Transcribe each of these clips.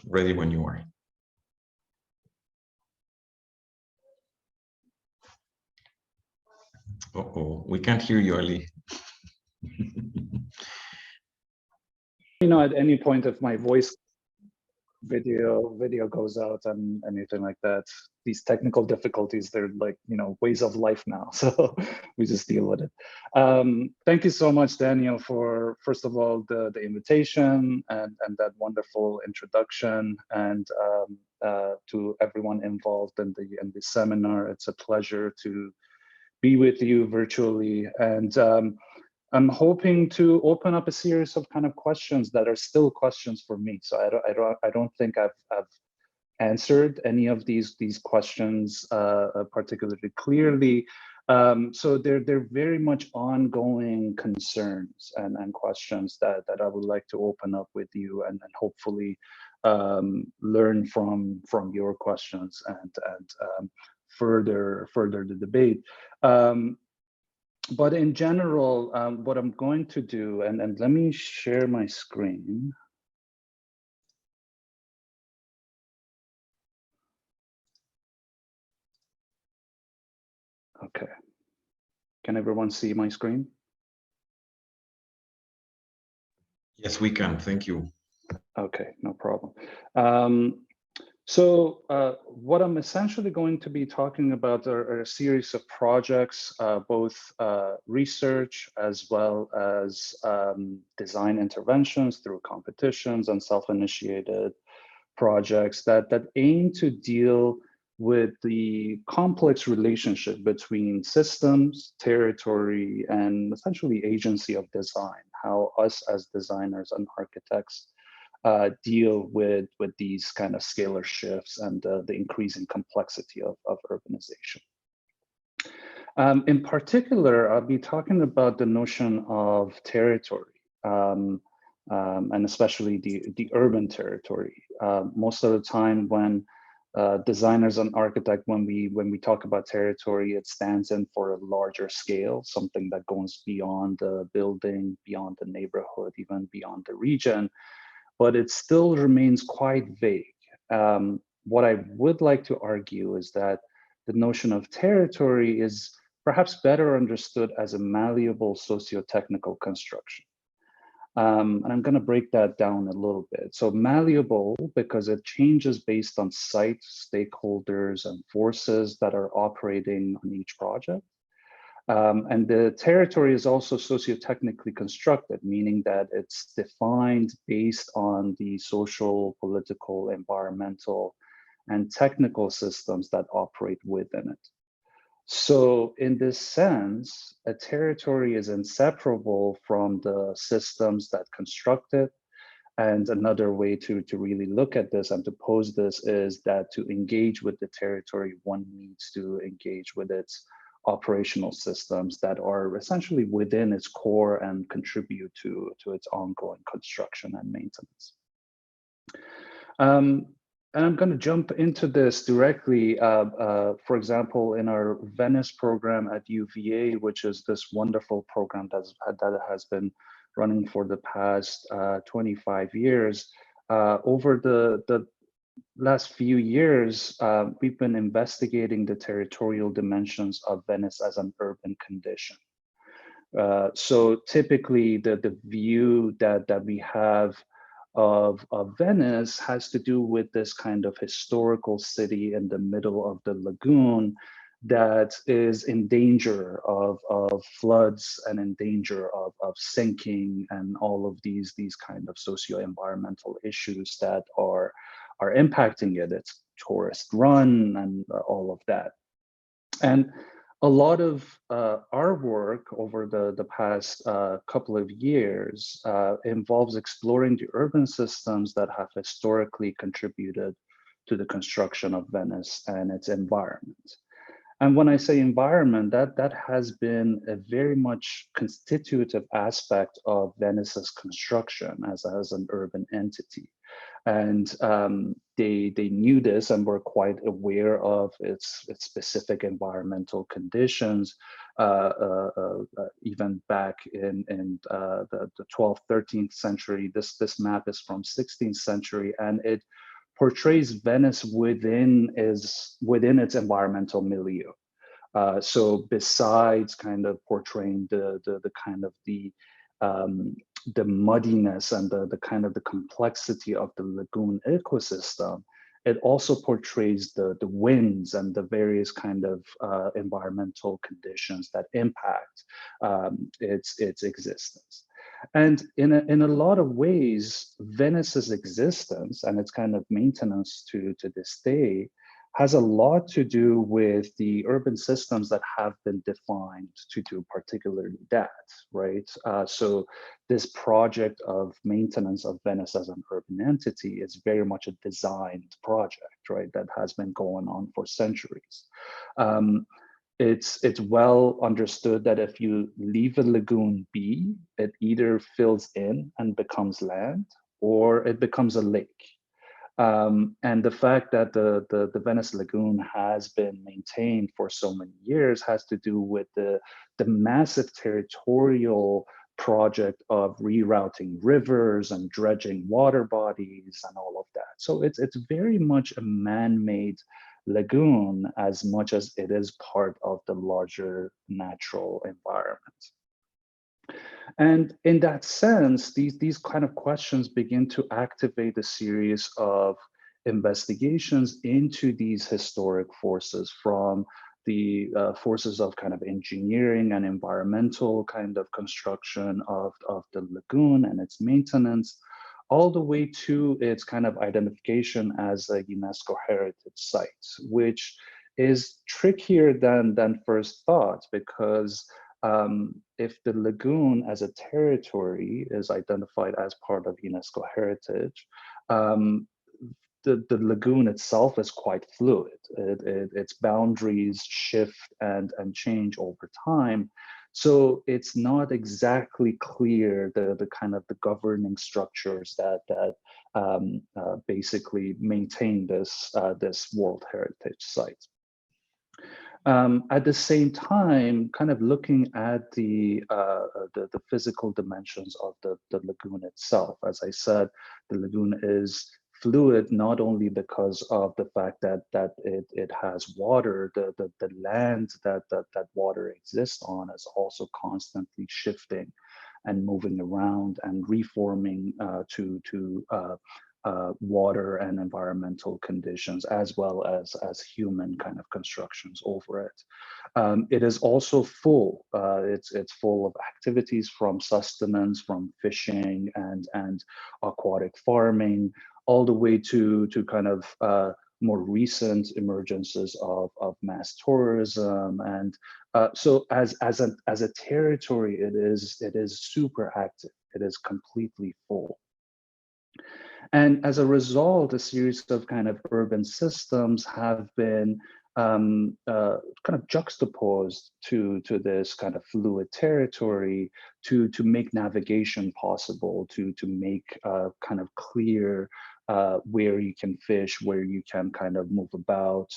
Ready when you are. Uh-oh, we can't hear you, Ali. At any point if my voice video goes out and anything like that. These technical difficulties, they're like, ways of life now. So we just deal with it. Thank you so much, Daniel, for first of all, the invitation and that wonderful introduction, and to everyone involved in the seminar. It's a pleasure to be with you virtually. And I'm hoping to open up a series of kind of questions that are still questions for me. So I don't think I've answered any of these questions particularly clearly. So they're very much ongoing concerns and questions that I would like to open up with you, and hopefully learn from your questions and further the debate. But in general, what I'm going to do, and let me share my screen. Okay. Can everyone see my screen? Yes, we can. Thank you. Okay, no problem. So what I'm essentially going to be talking about are a series of projects, both research as well as design interventions through competitions and self-initiated projects that aim to deal with the complex relationship between systems, territory, and essentially agency of design, how us as designers and architects deal with these kind of scalar shifts and the increasing complexity of urbanization. In particular, I'll be talking about the notion of territory, and especially the urban territory. Most of the time when designers and architects, when we talk about territory, it stands in for a larger scale, something that goes beyond the building, beyond the neighborhood, even beyond the region, but it still remains quite vague. What I would like to argue is that the notion of territory is perhaps better understood as a malleable socio-technical construction. And I'm going to break that down a little bit. So malleable because it changes based on site, stakeholders, and forces that are operating on each project. And the territory is also socio-technically constructed, meaning that it's defined based on the social, political, environmental, and technical systems that operate within it. So in this sense, a territory is inseparable from the systems that construct it. And another way to really look at this and to pose this is that to engage with the territory, one needs to engage with its operational systems that are essentially within its core and contribute to its ongoing construction and maintenance. And I'm going to jump into this directly. For example, in our Venice program at UVA, which is this wonderful program that has been running for the past 25 years, over the last few years, we've been investigating the territorial dimensions of Venice as an urban condition. So typically, the view that we have of Venice has to do with this kind of historical city in the middle of the lagoon that is in danger of floods and in danger of sinking and all of these kind of socio-environmental issues that are impacting it. It's tourist run and all of that. And a lot of our work over the past couple of years involves exploring the urban systems that have historically contributed to the construction of Venice and its environment. And when I say environment, that has been a very much constitutive aspect of Venice's construction as an urban entity. And they knew this and were quite aware of its specific environmental conditions, even back in the 12th, 13th century. This map is from 16th century, and it portrays Venice within its environmental milieu. So besides kind of portraying the kind of the muddiness and the kind of the complexity of the lagoon ecosystem, it also portrays the winds and the various kind of environmental conditions that impact its existence. And in a lot of ways, Venice's existence and its kind of maintenance to this day has a lot to do with the urban systems that have been defined to do particularly that, right? So this project of maintenance of Venice as an urban entity is very much a designed project, right? That has been going on for centuries. It's well understood that if you leave a lagoon be, it either fills in and becomes land, or it becomes a lake. And the fact that the Venice Lagoon has been maintained for so many years has to do with the massive territorial project of rerouting rivers and dredging water bodies and all of that. So it's very much a man-made lagoon as much as it is part of the larger natural environment. And in that sense, these kind of questions begin to activate a series of investigations into these historic forces, from the forces of kind of engineering and environmental kind of construction of the lagoon and its maintenance, all the way to its kind of identification as a UNESCO heritage site, which is trickier than first thought, because if the lagoon as a territory is identified as part of UNESCO heritage, um, the lagoon itself is quite fluid. Its boundaries shift and change over time. So it's not exactly clear the kind of the governing structures that basically maintain this World Heritage Site. At the same time, kind of looking at the physical dimensions of the lagoon itself. As I said, the lagoon is fluid not only because of the fact that it has water, the land that water exists on is also constantly shifting and moving around and reforming to water and environmental conditions, as well as human kind of constructions over it. It is also full. It's full of activities, from sustenance, from fishing and aquatic farming, all the way to kind of more recent emergences of mass tourism. And so as a territory, it is super active. It is completely full. And as a result, a series of kind of urban systems have been kind of juxtaposed to this kind of fluid territory to make navigation possible, to make kind of clear where you can fish, where you can kind of move about,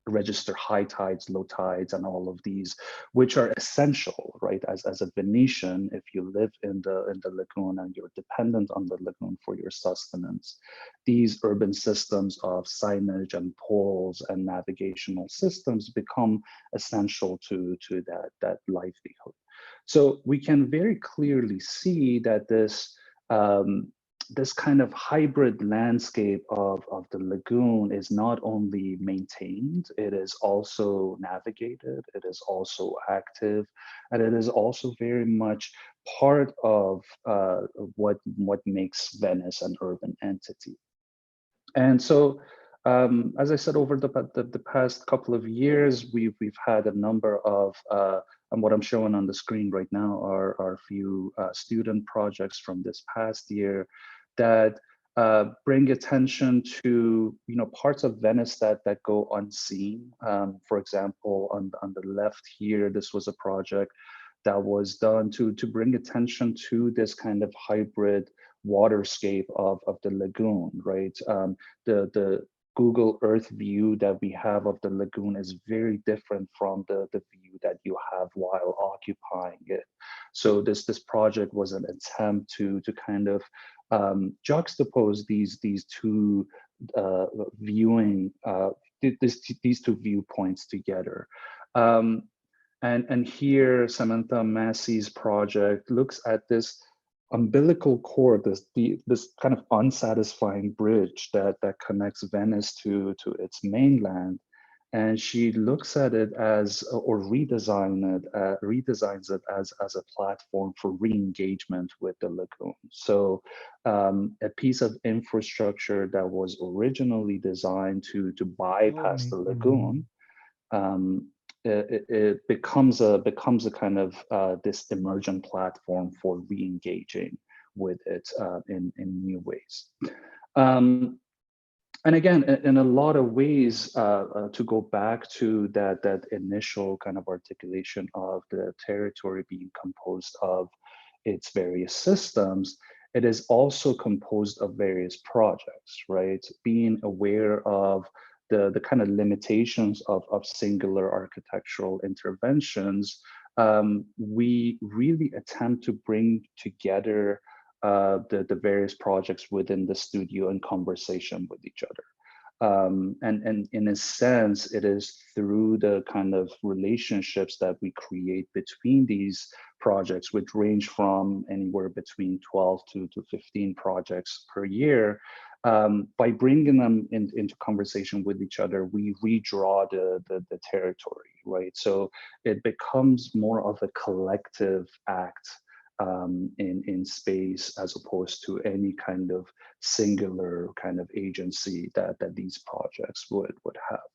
register high tides, low tides, and all of these, which are essential, right? As a Venetian, if you live in the lagoon and you're dependent on the lagoon for your sustenance, these urban systems of signage and poles and navigational systems become essential to that livelihood. So we can very clearly see that this kind of hybrid landscape of the lagoon is not only maintained, it is also navigated, it is also active, and it is also very much part of what makes Venice an urban entity. And so, as I said, over the past couple of years, we've had a number of, and what I'm showing on the screen right now are a few student projects from this past year that bring attention to parts of Venice that go unseen. For example, on the left here, this was a project that was done to bring attention to this kind of hybrid waterscape of the lagoon, right? The Google Earth view that we have of the lagoon is very different from the view that you have while occupying it. So this project was an attempt to kind of juxtapose these two viewing these two viewpoints together. And here Samantha Massey's project looks at this umbilical cord, this kind of unsatisfying bridge that connects Venice to its mainland, and she looks at it as, or redesigns it as a platform for re-engagement with the lagoon. So a piece of infrastructure that was originally designed to bypass the lagoon, it becomes a kind of this emergent platform for re-engaging with it in new ways. And again, in a lot of ways, to go back to that initial kind of articulation of the territory being composed of its various systems, it is also composed of various projects, right? Being aware of the kind of limitations of singular architectural interventions, we really attempt to bring together the various projects within the studio in conversation with each other. And in a sense, it is through the kind of relationships that we create between these projects, which range from anywhere between 12 to 15 projects per year. By bringing them into conversation with each other, we redraw the territory, right? So it becomes more of a collective act in space, as opposed to any kind of singular kind of agency that these projects would have.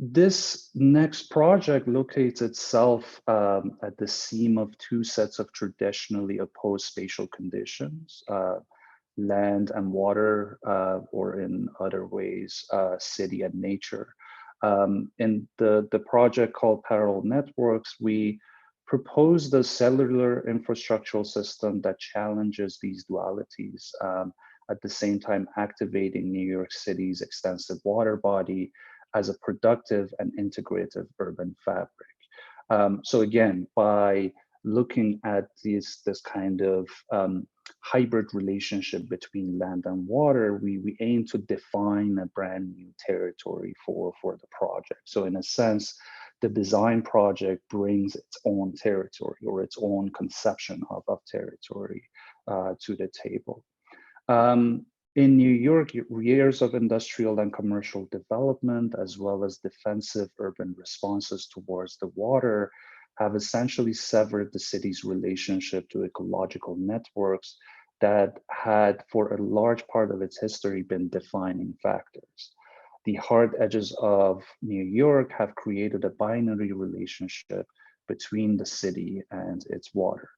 This next project locates itself at the seam of two sets of traditionally opposed spatial conditions, land and water, or in other ways, city and nature. In the project called Parallel Networks, we proposed a cellular infrastructural system that challenges these dualities, at the same time activating New York City's extensive water body as a productive and integrative urban fabric. So again, by looking at this kind of hybrid relationship between land and water, we aim to define a brand new territory for the project. So in a sense, the design project brings its own territory or its own conception of territory to the table. In New York, years of industrial and commercial development, as well as defensive urban responses towards the water, have essentially severed the city's relationship to ecological networks that had, for a large part of its history, been defining factors. The hard edges of New York have created a binary relationship between the city and its water.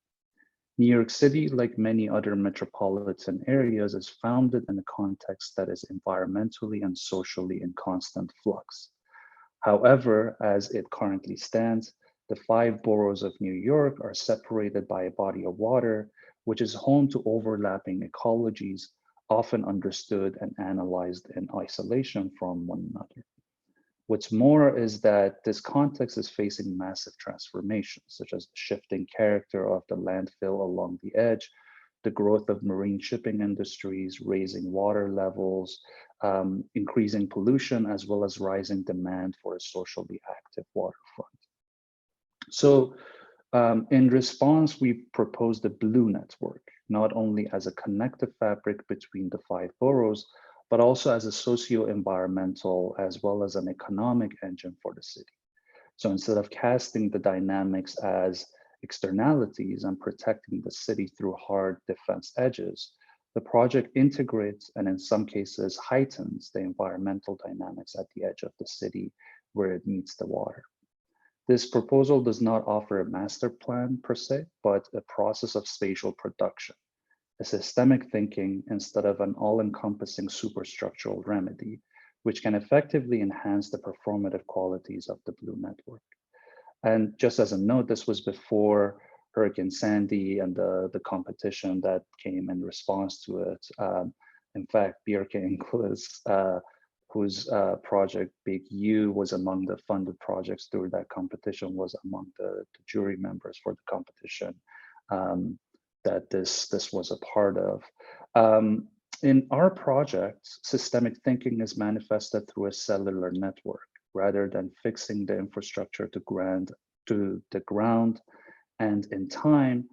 New York City, like many other metropolitan areas, is founded in a context that is environmentally and socially in constant flux. However, as it currently stands, the 5 boroughs of New York are separated by a body of water, which is home to overlapping ecologies, often understood and analyzed in isolation from one another. What's more is that this context is facing massive transformations, such as the shifting character of the landfill along the edge, the growth of marine shipping industries, raising water levels, increasing pollution, as well as rising demand for a socially active waterfront. So in response, we proposed the Blue Network, not only as a connective fabric between the 5 boroughs, but also as a socio-environmental as well as an economic engine for the city. So instead of casting the dynamics as externalities and protecting the city through hard defense edges, the project integrates and in some cases heightens the environmental dynamics at the edge of the city where it meets the water. This proposal does not offer a master plan per se, but a process of spatial production. a systemic thinking instead of an all-encompassing superstructural remedy, which can effectively enhance the performative qualities of the Blue network. And just as a note, this was before Hurricane Sandy and the competition that came in response to it. In fact, Birking was, whose project Big U was among the funded projects through that competition, was among the jury members for the competition that this was a part of. In our project, systemic thinking is manifested through a cellular network rather than fixing the infrastructure to the ground. And in time,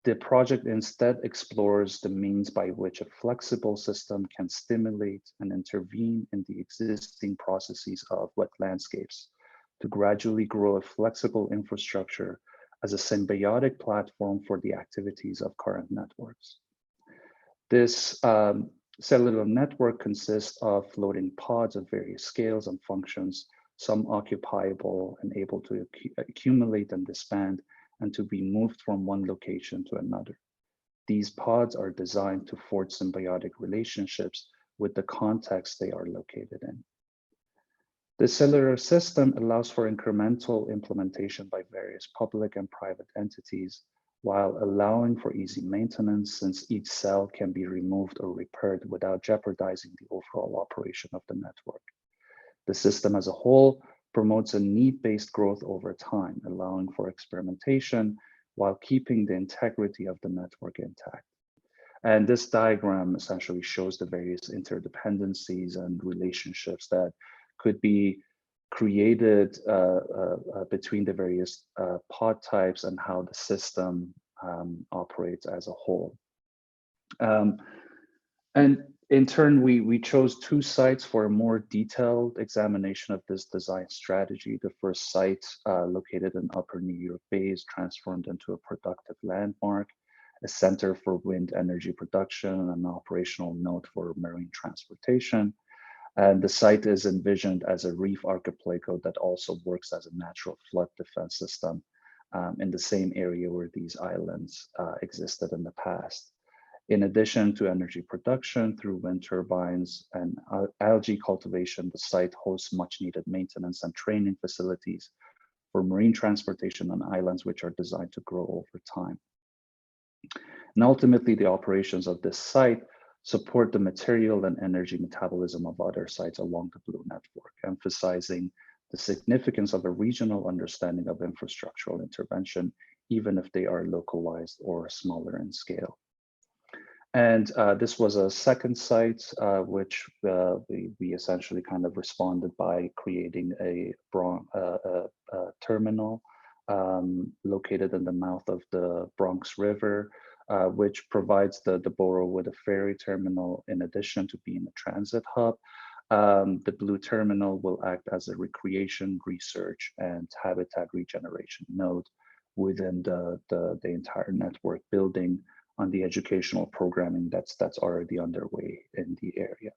the project instead explores the means by which a flexible system can stimulate and intervene in the existing processes of wet landscapes to gradually grow a flexible infrastructure as a symbiotic platform for the activities of current networks. This cellular network consists of floating pods of various scales and functions, some occupiable and able to accumulate and disband, and to be moved from one location to another. These pods are designed to forge symbiotic relationships with the context they are located in. The cellular system allows for incremental implementation by various public and private entities, while allowing for easy maintenance, since each cell can be removed or repaired without jeopardizing the overall operation of the network. The system as a whole promotes a need-based growth over time, allowing for experimentation while keeping the integrity of the network intact. And this diagram essentially shows the various interdependencies and relationships that could be created between the various pod types and how the system operates as a whole. And in turn, we chose two sites for a more detailed examination of this design strategy. The first site, located in Upper New York Bay, is transformed into a productive landmark, a center for wind energy production, and an operational node for marine transportation. And the site is envisioned as a reef archipelago that also works as a natural flood defense system in the same area where these islands existed in the past. In addition to energy production through wind turbines and algae cultivation, the site hosts much needed maintenance and training facilities for marine transportation on islands which are designed to grow over time. And ultimately, the operations of this site support the material and energy metabolism of other sites along the Blue network, emphasizing the significance of a regional understanding of infrastructural intervention, even if they are localized or smaller in scale. And this was a second site, which we essentially kind of responded by creating a terminal located in the mouth of the Bronx River, which provides the borough with a ferry terminal in addition to being a transit hub. The Blue terminal will act as a recreation, research, and habitat regeneration node within the entire network, building on the educational programming that's already underway in the area.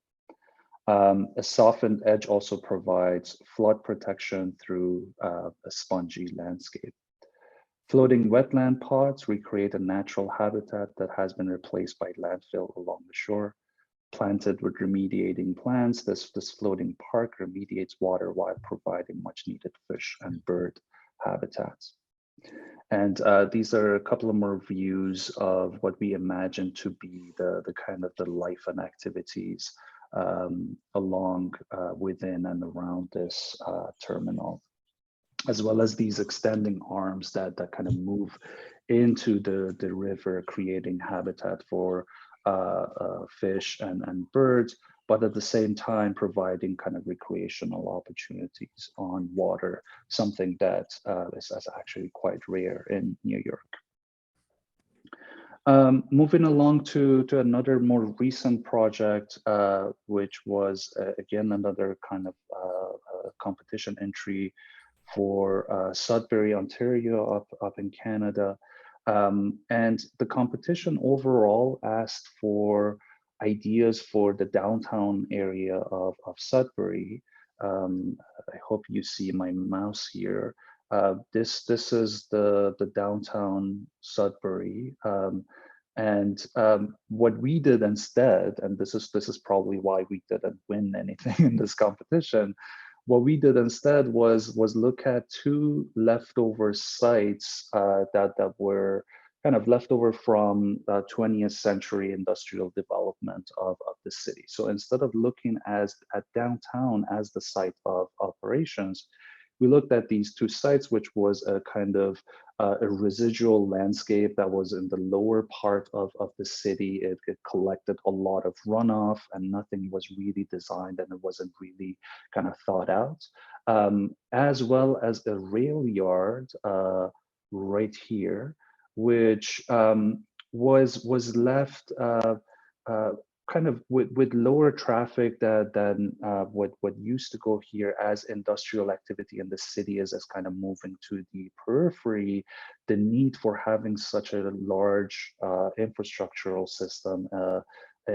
A softened edge also provides flood protection through a spongy landscape. Floating wetland pods recreate a natural habitat that has been replaced by landfill along the shore. Planted with remediating plants, this floating park remediates water while providing much needed fish and bird habitats. And these are a couple of more views of what we imagine to be the kind of the life and activities along within and around this terminal, as well as these extending arms that kind of move into the river, creating habitat for fish and birds, but at the same time providing kind of recreational opportunities on water, something that is actually quite rare in New York. Moving along to another more recent project, which was again another kind of competition entry for Sudbury, Ontario, up in Canada. And the competition overall asked for ideas for the downtown area of Sudbury. I hope you see my mouse here. This is the downtown Sudbury. And what we did instead, and this is probably why we didn't win anything in this competition, what we did instead was look at two leftover sites that were kind of leftover from 20th century industrial development of the city. So instead of looking at downtown as the site of operations, we looked at these two sites, which was a kind of a residual landscape that was in the lower part of the city. It collected a lot of runoff and nothing was really designed and it wasn't really kind of thought out, as well as a rail yard right here, which was left uh, kind of with lower traffic than what used to go here as industrial activity in the city is kind of moving to the periphery. The need for having such a large infrastructural system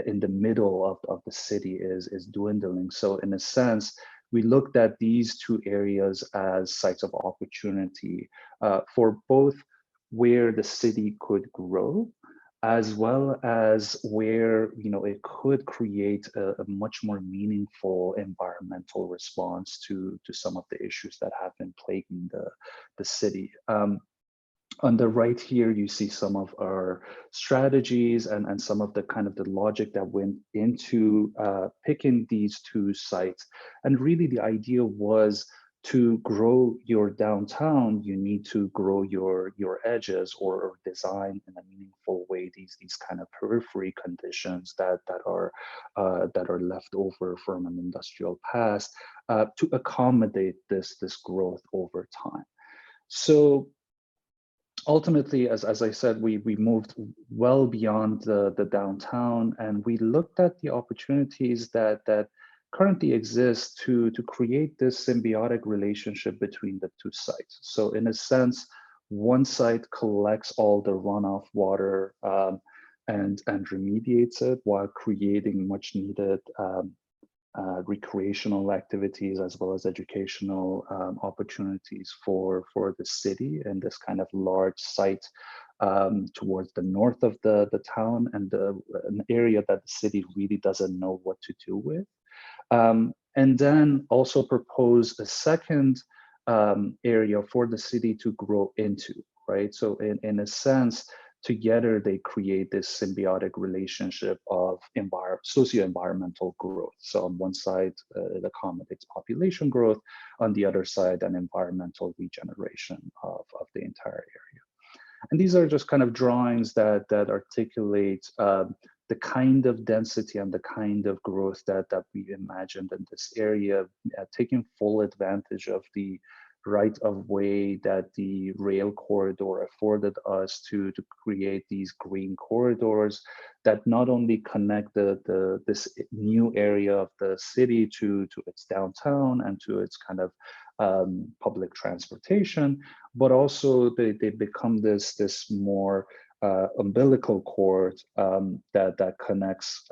in the middle of the city is dwindling. So in a sense, we looked at these two areas as sites of opportunity for both where the city could grow, as well as where it could create a much more meaningful environmental response to some of the issues that have been plaguing the city. On the right here, you see some of our strategies and some of the kind of the logic that went into picking these two sites. And really the idea was to grow your downtown, you need to grow your edges or design in a meaningful way these kind of periphery conditions that are left over from an industrial past to accommodate this growth over time. So ultimately, as I said, we moved well beyond the downtown, and we looked at the opportunities that currently exist to create this symbiotic relationship between the two sites. So in a sense, one site collects all the runoff water and remediates it while creating much needed recreational activities as well as educational opportunities for the city and this kind of large site towards the north of the town and an area that the city really doesn't know what to do with. And then also propose a second area for the city to grow into, right? So in a sense, together they create this symbiotic relationship of socio-environmental growth. So on one side, it accommodates population growth, on the other side, an environmental regeneration of the entire area. And these are just kind of drawings that articulate the kind of density and the kind of growth that we imagined in this area, taking full advantage of the right of way that the rail corridor afforded us to create these green corridors that not only connect this new area of the city to its downtown and to its kind of public transportation, but also they become this more umbilical cord that connects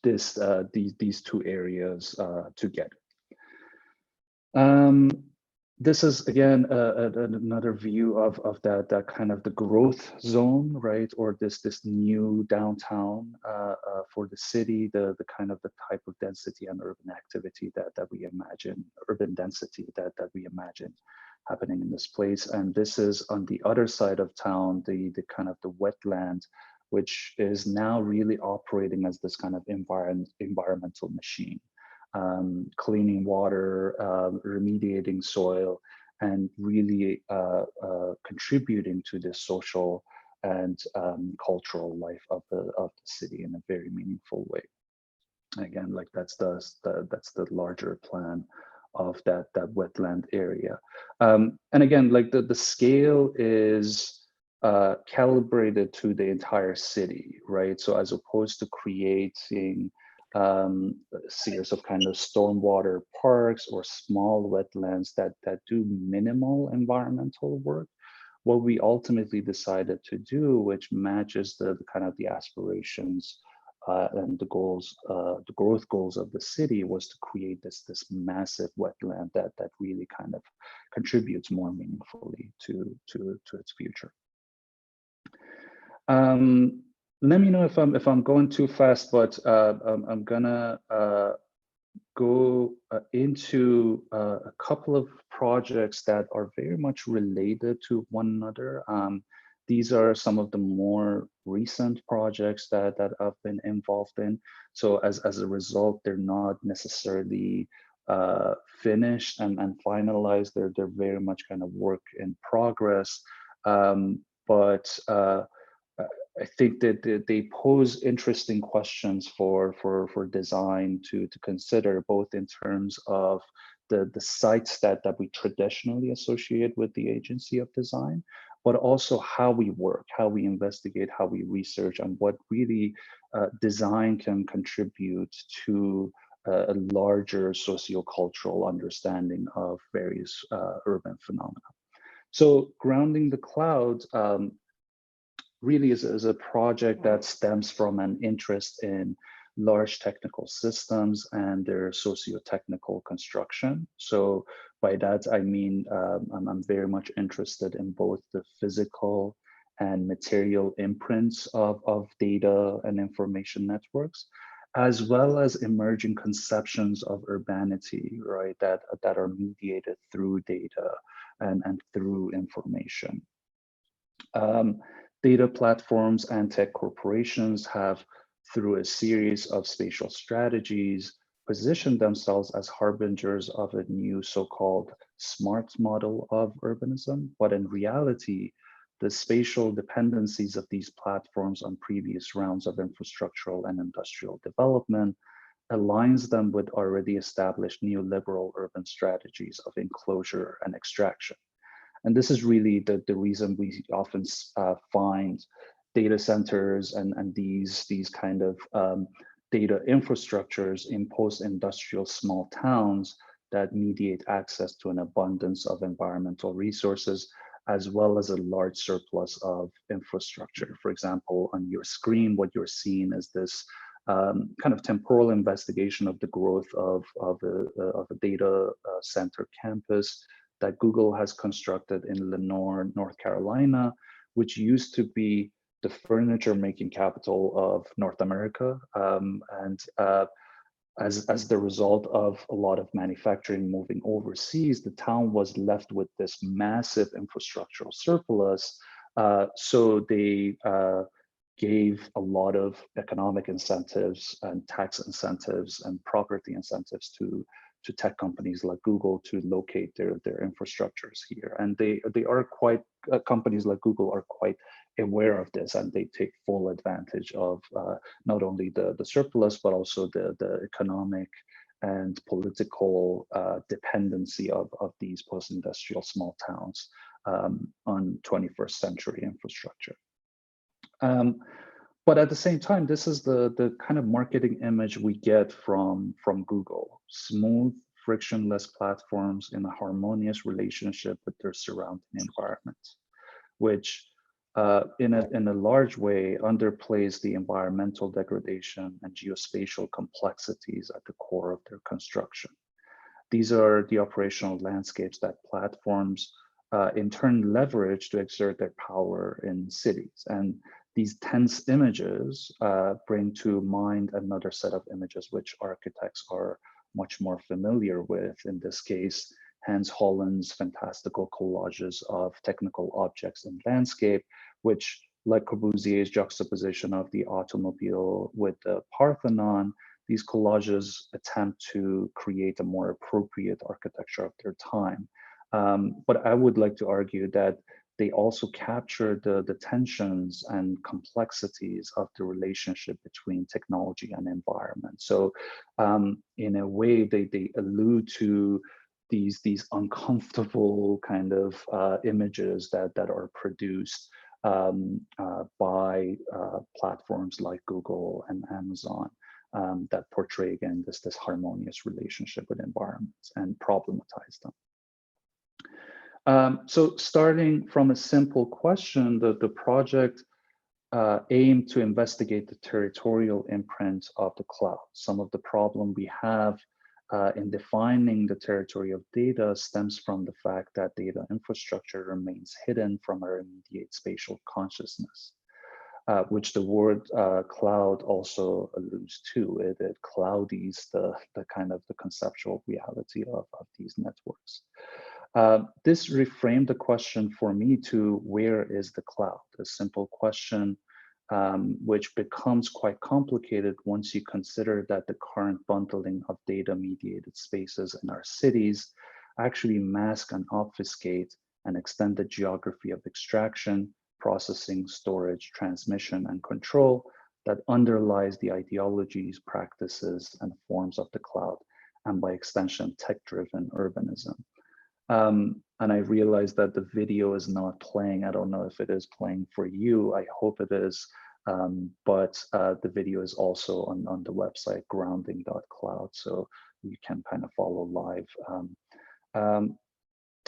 these two areas together. This is again another view of that kind of the growth zone, right? Or this new downtown for the city, the kind of the type of density and urban activity that we imagine, urban density that we imagine happening in this place. And this is on the other side of town, the kind of the wetland, which is now really operating as this kind of environmental machine. Cleaning water, remediating soil, and really contributing to the social and cultural life of the city in a very meaningful way. Again, like that's the larger plan of that wetland area. And again, like the scale is calibrated to the entire city, right? So as opposed to creating a series of kind of stormwater parks or small wetlands that do minimal environmental work, what we ultimately decided to do, which matches the kind of the aspirations and the goals, the growth goals of the city, was to create this massive wetland that really kind of contributes more meaningfully to its future. Let me know if I'm going too fast, but I'm gonna go into a couple of projects that are very much related to one another. These are some of the more recent projects that I've been involved in. So as a result, they're not necessarily finished and finalized. They're very much kind of work in progress. But I think that they pose interesting questions for design to consider, both in terms of the sites that we traditionally associate with the agency of design, but also how we work, how we investigate, how we research, and what really design can contribute to a larger sociocultural understanding of various urban phenomena. So grounding the cloud really is a project that stems from an interest in large technical systems and their socio-technical construction. So by that, I mean, I'm very much interested in both the physical and material imprints of data and information networks, as well as emerging conceptions of urbanity, right, that are mediated through data and through information. Um, Data platforms and tech corporations have, through a series of spatial strategies, positioned themselves as harbingers of a new so-called smart model of urbanism. But in reality, the spatial dependencies of these platforms on previous rounds of infrastructural and industrial development aligns them with already established neoliberal urban strategies of enclosure and extraction. And this is really the reason we often find data centers and these kind of data infrastructures in post-industrial small towns that mediate access to an abundance of environmental resources, as well as a large surplus of infrastructure. For example, on your screen, what you're seeing is this kind of temporal investigation of the growth of a data center campus that Google has constructed in Lenore, North Carolina, which used to be the furniture making capital of North America. As the result of a lot of manufacturing moving overseas, the town was left with this massive infrastructural surplus. So they gave a lot of economic incentives and tax incentives and property incentives to tech companies like Google to locate their infrastructures here. And they are quite, companies like Google are quite aware of this, and they take full advantage of not only the surplus, but also the economic and political dependency of these post-industrial small towns on 21st century infrastructure. But at the same time, this is the kind of marketing image we get from Google: smooth, frictionless platforms in a harmonious relationship with their surrounding environment, which in a large way underplays the environmental degradation and geospatial complexities at the core of their construction. These are the operational landscapes that platforms in turn leverage to exert their power in cities. And these tense images bring to mind another set of images which architects are much more familiar with. In this case, Hans Holland's fantastical collages of technical objects in landscape, which, like Corbusier's juxtaposition of the automobile with the Parthenon, these collages attempt to create a more appropriate architecture of their time. But I would like to argue that they also capture the tensions and complexities of the relationship between technology and environment. So in a way, they allude to these uncomfortable kind of images that are produced by platforms like Google and Amazon that portray, again, this harmonious relationship with environments and problematize them. So starting from a simple question, the project aimed to investigate the territorial imprint of the cloud. Some of the problem we have in defining the territory of data stems from the fact that data infrastructure remains hidden from our immediate spatial consciousness. which the word cloud also alludes to. It cloudies the kind of the conceptual reality of these networks. This reframed the question for me to where is the cloud? A simple question which becomes quite complicated once you consider that the current bundling of data mediated spaces in our cities actually mask and obfuscate and extend the geography of extraction, processing, storage, transmission, and control that underlies the ideologies, practices, and forms of the cloud, and by extension, tech-driven urbanism. And I realize that the video is not playing. I don't know if it is playing for you. I hope it is. But the video is also on the website grounding.cloud, so you can kind of follow live.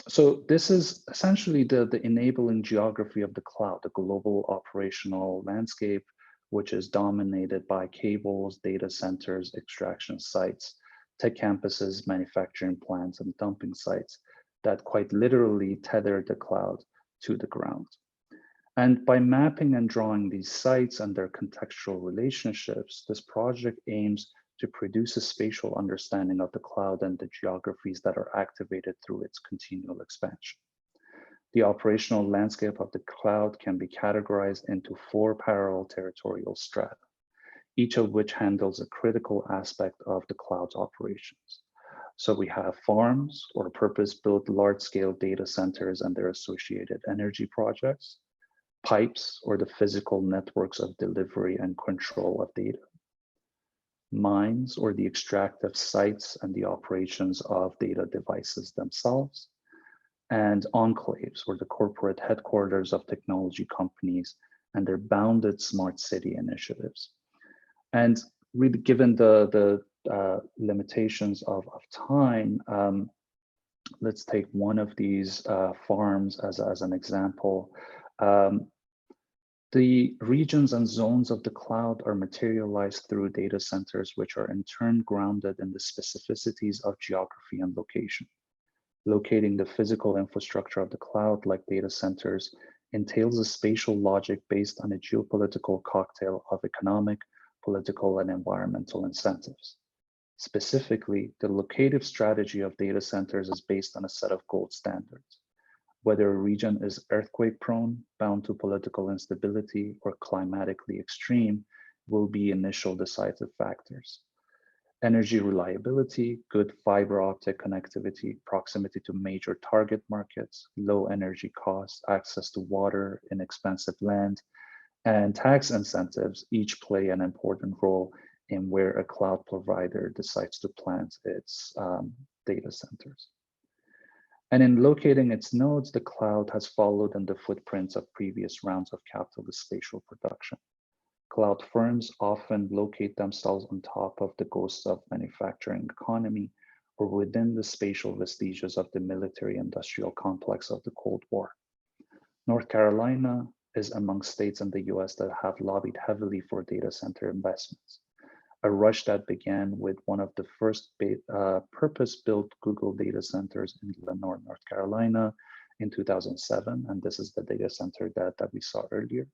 So this is essentially the enabling geography of the cloud, the global operational landscape, which is dominated by cables, data centers, extraction sites, tech campuses, manufacturing plants, and dumping sites that quite literally tether the cloud to the ground. And by mapping and drawing these sites and their contextual relationships, this project aims to produce a spatial understanding of the cloud and the geographies that are activated through its continual expansion. The operational landscape of the cloud can be categorized into 4 parallel territorial strata, each of which handles a critical aspect of the cloud's operations. So we have farms or purpose-built large-scale data centers and their associated energy projects, pipes or the physical networks of delivery and control of data, mines or the extractive sites and the operations of data devices themselves, and enclaves or the corporate headquarters of technology companies and their bounded smart city initiatives. And really, given the limitations of time, let's take one of these farms as an example. The regions and zones of the cloud are materialized through data centers, which are in turn grounded in the specificities of geography and location. Locating the physical infrastructure of the cloud, like data centers, entails a spatial logic based on a geopolitical cocktail of economic, political, and environmental incentives. Specifically, the locative strategy of data centers is based on a set of gold standards. Whether a region is earthquake prone, bound to political instability, or climatically extreme will be initial decisive factors. Energy reliability, good fiber optic connectivity, proximity to major target markets, low energy costs, access to water, inexpensive land, and tax incentives each play an important role in where a cloud provider decides to plant its data centers. And in locating its nodes, the cloud has followed in the footprints of previous rounds of capitalist spatial production. Cloud firms often locate themselves on top of the ghosts of manufacturing economy or within the spatial vestiges of the military-industrial complex of the Cold War. North Carolina is among states in the US that have lobbied heavily for data center investments. A rush that began with one of the first purpose-built Google data centers in Lenore, North Carolina in 2007. And this is the data center that we saw earlier.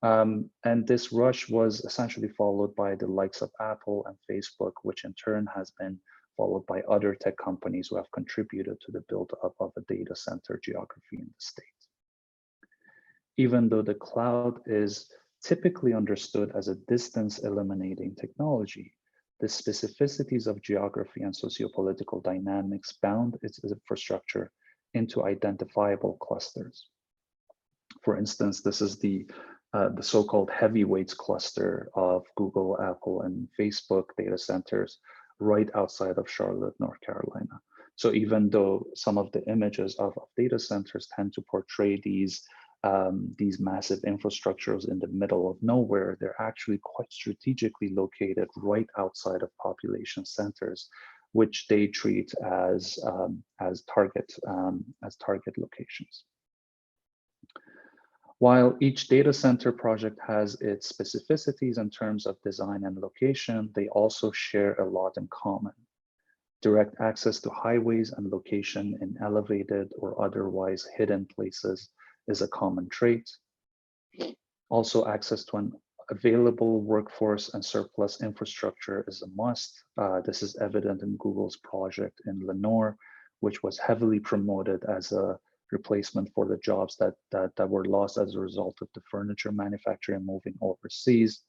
And this rush was essentially followed by the likes of Apple and Facebook, which in turn has been followed by other tech companies who have contributed to the build-up of a data center geography in the state. Even though the cloud is typically understood as a distance eliminating technology, the specificities of geography and sociopolitical dynamics bound its infrastructure into identifiable clusters. For instance, this is the so-called heavyweights cluster of Google, Apple, and Facebook data centers right outside of Charlotte, North Carolina. So even though some of the images of data centers tend to portray these massive infrastructures in the middle of nowhere, they're actually quite strategically located right outside of population centers, which they treat as target locations. While each data center project has its specificities in terms of design and location, they also share a lot in common. Direct access to highways and location in elevated or otherwise hidden places is a common trait. Also, access to an available workforce and surplus infrastructure is a must. This is evident in Google's project in Lenore, which was heavily promoted as a replacement for the jobs that were lost as a result of the furniture manufacturing moving overseas.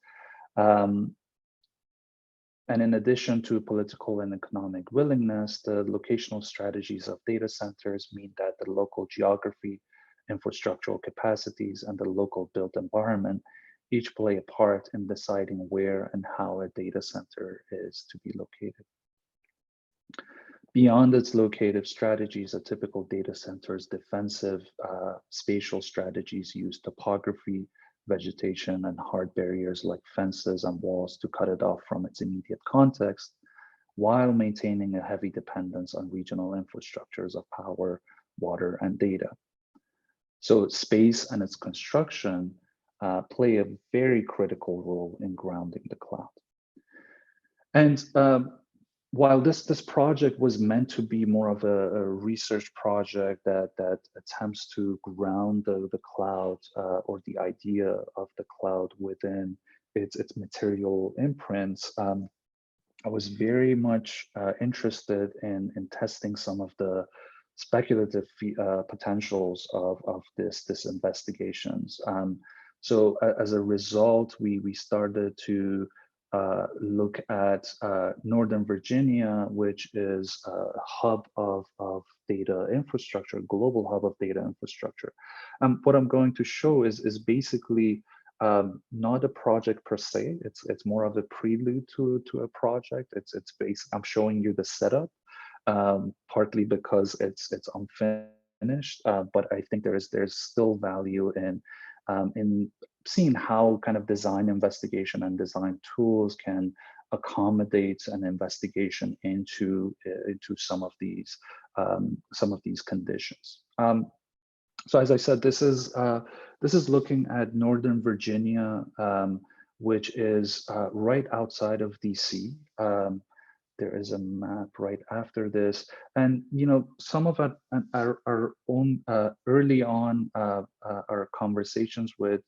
Um, and in addition to political and economic willingness, the locational strategies of data centers mean that the local geography, infrastructural capacities, and the local built environment each play a part in deciding where and how a data center is to be located. Beyond its locative strategies, a typical data center's defensive spatial strategies use topography, vegetation, and hard barriers like fences and walls to cut it off from its immediate context, while maintaining a heavy dependence on regional infrastructures of power, water, and data. So space and its construction play a very critical role in grounding the cloud. And while this project was meant to be more of a research project that attempts to ground the cloud or the idea of the cloud within its material imprints, I was very much interested in testing some of the speculative potentials of this investigations. So as a result, we started to look at Northern Virginia, which is a hub of data infrastructure, global hub of data infrastructure. What I'm going to show is basically not a project per se. It's more of a prelude to a project. It's based. I'm showing you the setup, partly because it's unfinished, but I think there's still value in seeing how kind of design investigation and design tools can accommodate an investigation into some of these conditions. So as I said, this is looking at Northern Virginia, which is right outside of DC. There is a map right after this, and some of our own early on our conversations with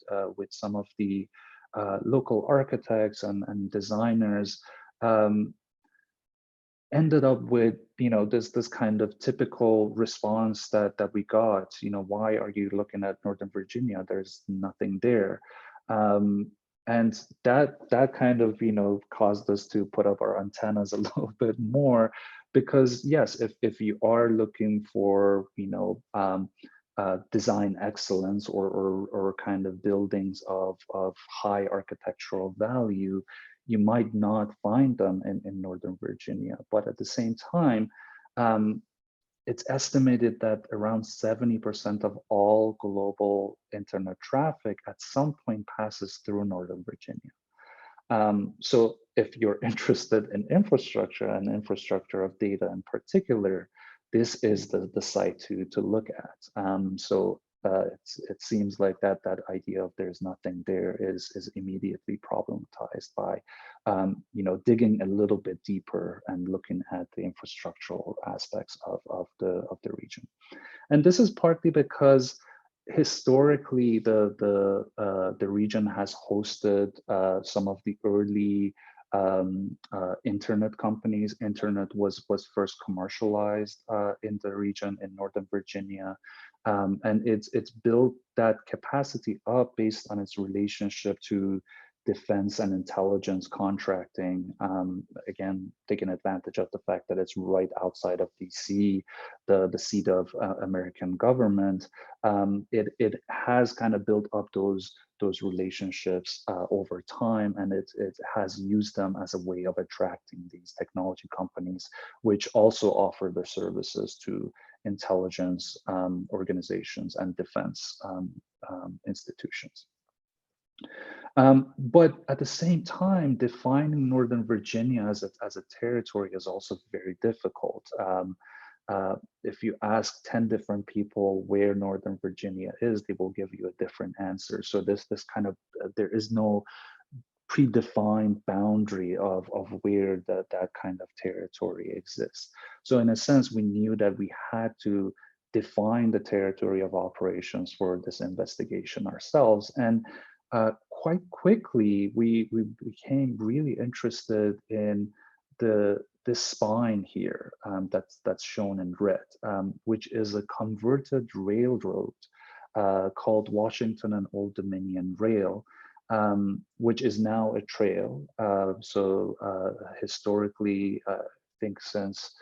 some of the local architects and designers. Ended up with this kind of typical response that we got. Why are you looking at Northern Virginia? There's nothing there. And that kind of caused us to put up our antennas a little bit more, because yes, if you are looking for design excellence or kind of buildings of high architectural value, you might not find them in Northern Virginia. But at the same time, it's estimated that around 70% of all global internet traffic at some point passes through Northern Virginia. So if you're interested in infrastructure and infrastructure of data in particular, this is the site to look at. So it seems like that idea of there's nothing there is immediately problematized by digging a little bit deeper and looking at the infrastructural aspects of the region. And this is partly because historically the region has hosted some of the early internet companies. Internet was first commercialized in the region in Northern Virginia, and it's built that capacity up based on its relationship to defense and intelligence contracting. Again, taking advantage of the fact that it's right outside of DC, the seat of American government. It has kind of built up those relationships over time, and it has used them as a way of attracting these technology companies, which also offer their services to intelligence organizations and defense institutions. But at the same time, defining Northern Virginia as a territory is also very difficult. If you ask 10 different people where Northern Virginia is, they will give you a different answer. So this kind of, there is no predefined boundary of where that kind of territory exists. So in a sense, we knew that we had to define the territory of operations for this investigation ourselves. And quite quickly, we became really interested in this spine here that's shown in red, which is a converted railroad called Washington and Old Dominion Rail, which is now a trail. Historically, I think since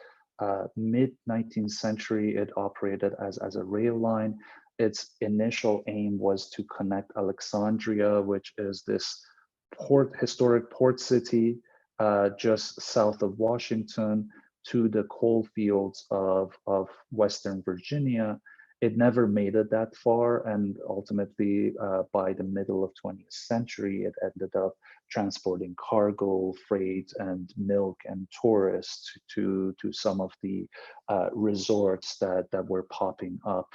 mid 19th century, it operated as a rail line. Its initial aim was to connect Alexandria, which is this historic port city just south of Washington, to the coal fields of Western Virginia. It never made it that far, and ultimately, by the middle of 20th century, it ended up transporting cargo, freight, and milk and tourists to some of the resorts that were popping up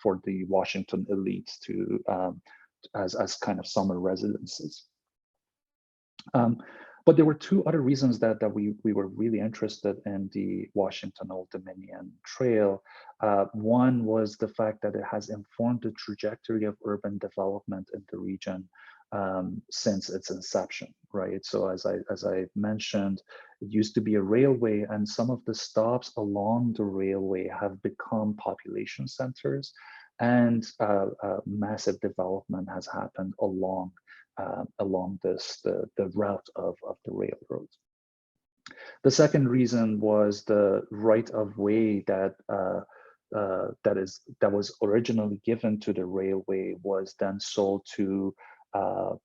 for the Washington elites to as kind of summer residences. But there were two other reasons that we were really interested in the Washington Old Dominion Trail. One was the fact that it has informed the trajectory of urban development in the region since its inception, right? So as I mentioned, it used to be a railway, and some of the stops along the railway have become population centers, and massive development has happened along the route of the railroad. The second reason was the right of way that was originally given to the railway was then sold to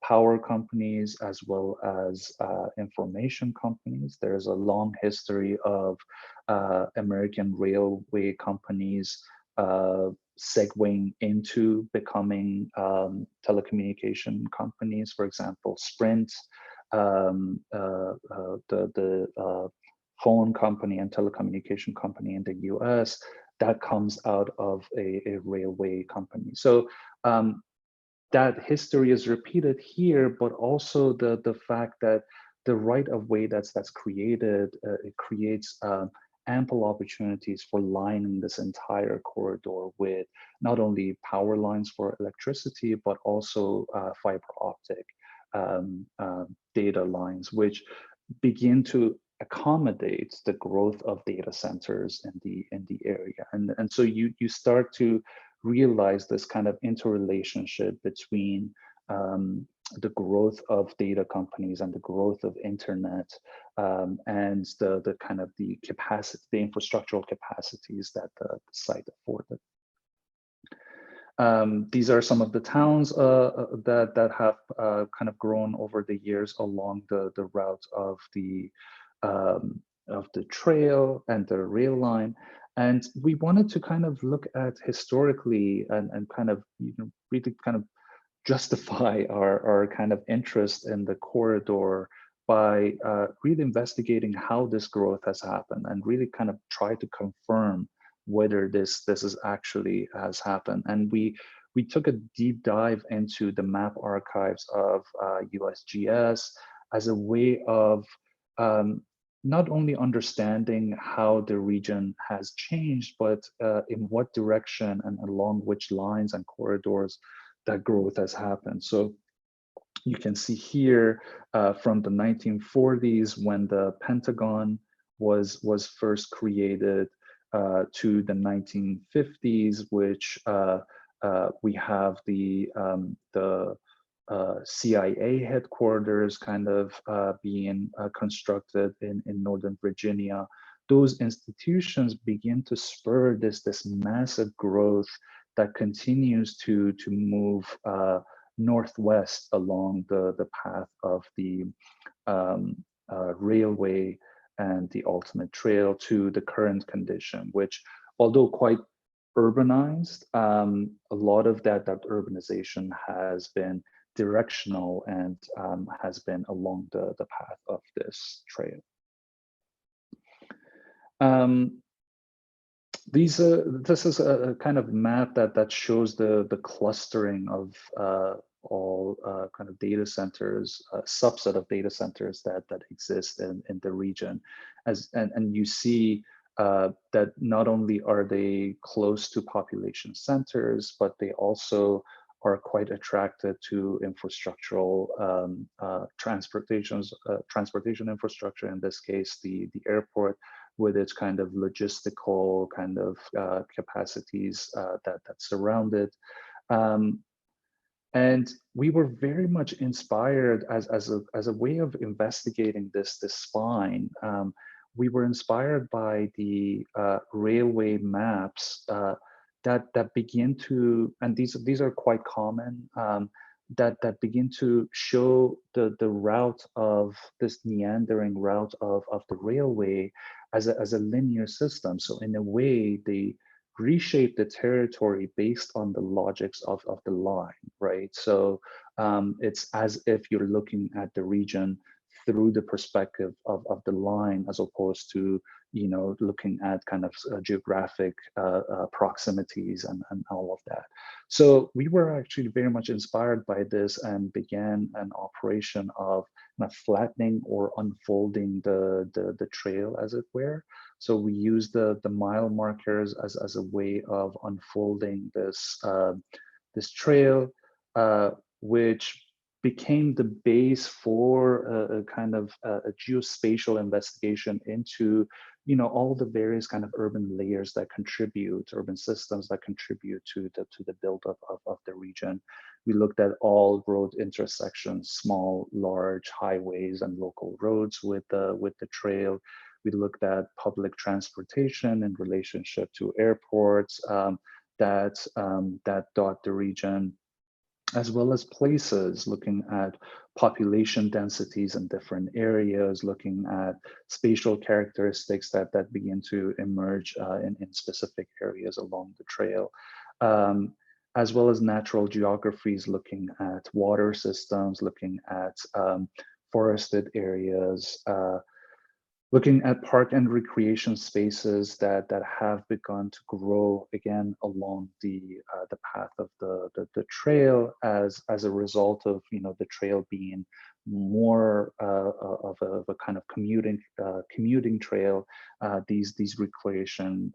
power companies as well as information companies. There's a long history of American railway companies segueing into becoming telecommunication companies. For example, Sprint, the phone company and telecommunication company in the US, that comes out of a railway company. So that history is repeated here, but also the fact that the right of way that's created, it creates ample opportunities for lining this entire corridor with not only power lines for electricity, but also fiber optic data lines, which begin to accommodate the growth of data centers in the area. And so you start to realize this kind of interrelationship between the growth of data companies and the growth of internet and the kind of the capacity, the infrastructural capacities that the site afforded. These are some of the towns that have kind of grown over the years along the route of the trail and the rail line. And we wanted to kind of look at historically and kind of, really kind of justify our kind of interest in the corridor by really investigating how this growth has happened and really kind of try to confirm whether this is actually has happened. And we took a deep dive into the map archives of USGS as a way of not only understanding how the region has changed, but in what direction and along which lines and corridors that growth has happened. So you can see here from the 1940s, when the Pentagon was first created, to the 1950s, which we have the CIA headquarters kind of being constructed in Northern Virginia. Those institutions begin to spur this massive growth that continues to move northwest along the path of the railway and the ultimate trail to the current condition, which, although quite urbanized, a lot of that urbanization has been directional and has been along the path of this trail. This is a kind of map that shows the clustering of all kind of data centers, subset of data centers that exist in the region, and you see that not only are they close to population centers, but they also are quite attracted to infrastructural transportation infrastructure. In this case, the airport, with its kind of logistical kind of capacities that surround it. Um, and we were very much inspired as a way of investigating this spine. We were inspired by the railway maps that begin to, and these are quite common, that begin to show the route of this meandering route of the railway as a linear system. So in a way, they reshape the territory based on the logics of the line, right? So it's as if you're looking at the region through the perspective of the line, as opposed to, you know, looking at kind of geographic proximities and all of that. So we were actually very much inspired by this and began an operation of kind of flattening or unfolding the trail, as it were. So we use the mile markers as a way of unfolding this trail, which became the base for a kind of a geospatial investigation into, you know, all the various kind of urban layers that contribute, urban systems that contribute to the buildup of the region. We looked at all road intersections, small, large highways and local roads with the trail. We looked at public transportation in relationship to airports that dot the region, as well as places, looking at population densities in different areas, looking at spatial characteristics that begin to emerge in specific areas along the trail, as well as natural geographies, looking at water systems, looking at forested areas, looking at park and recreation spaces that have begun to grow again along the path of the trail as a result of, you know, the trail being more of a kind of commuting trail. These recreation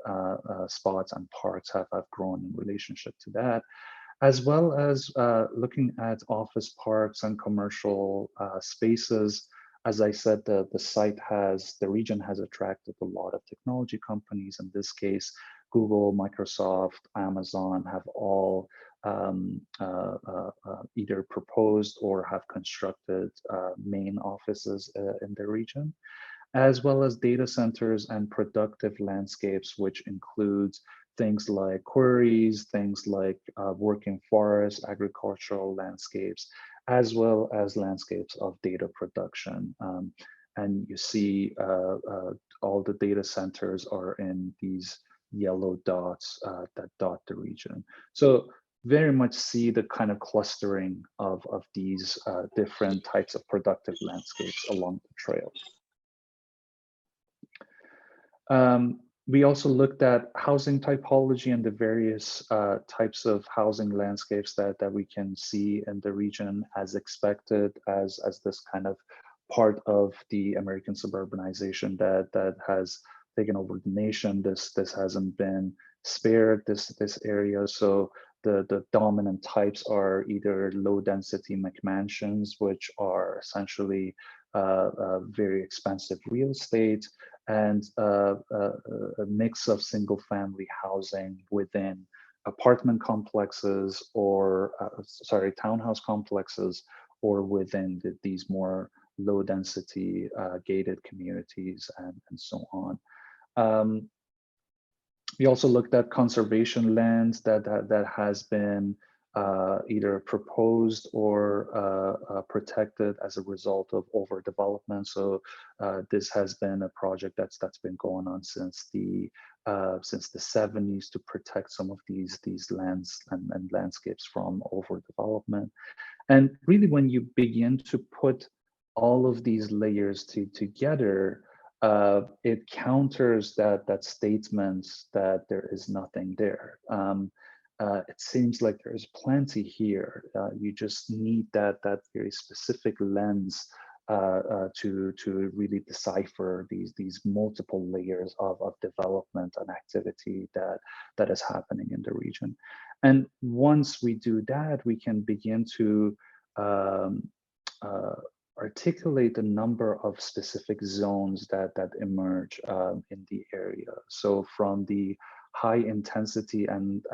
spots and parks have grown in relationship to that, as well as looking at office parks and commercial spaces. As I said, the region has attracted a lot of technology companies. In this case, Google, Microsoft, Amazon have all either proposed or have constructed main offices in the region, as well as data centers and productive landscapes, which includes things like quarries, things like working forests, agricultural landscapes, as well as landscapes of data production. And you see all the data centers are in these yellow dots that dot the region. So very much see the kind of clustering of these different types of productive landscapes along the trail. We also looked at housing typology and the various types of housing landscapes that we can see in the region, as expected, as this kind of part of the American suburbanization that has taken over the nation. This hasn't been spared, this area. So the dominant types are either low density McMansions, which are essentially very expensive real estate, and a mix of single family housing within apartment complexes or townhouse complexes, or within these more low density gated communities and so on. We also looked at conservation lands that has been either proposed or protected as a result of overdevelopment. So this has been a project that's been going on since the 70s to protect some of these lands and landscapes from overdevelopment. And really, when you begin to put all of these layers together, it counters that statement that there is nothing there. It seems like there is plenty here. You just need that very specific lens to really decipher these multiple layers of development and activity that is happening in the region. And once we do that, we can begin to um, articulate a number of specific zones that emerge in the area. So from the high intensity and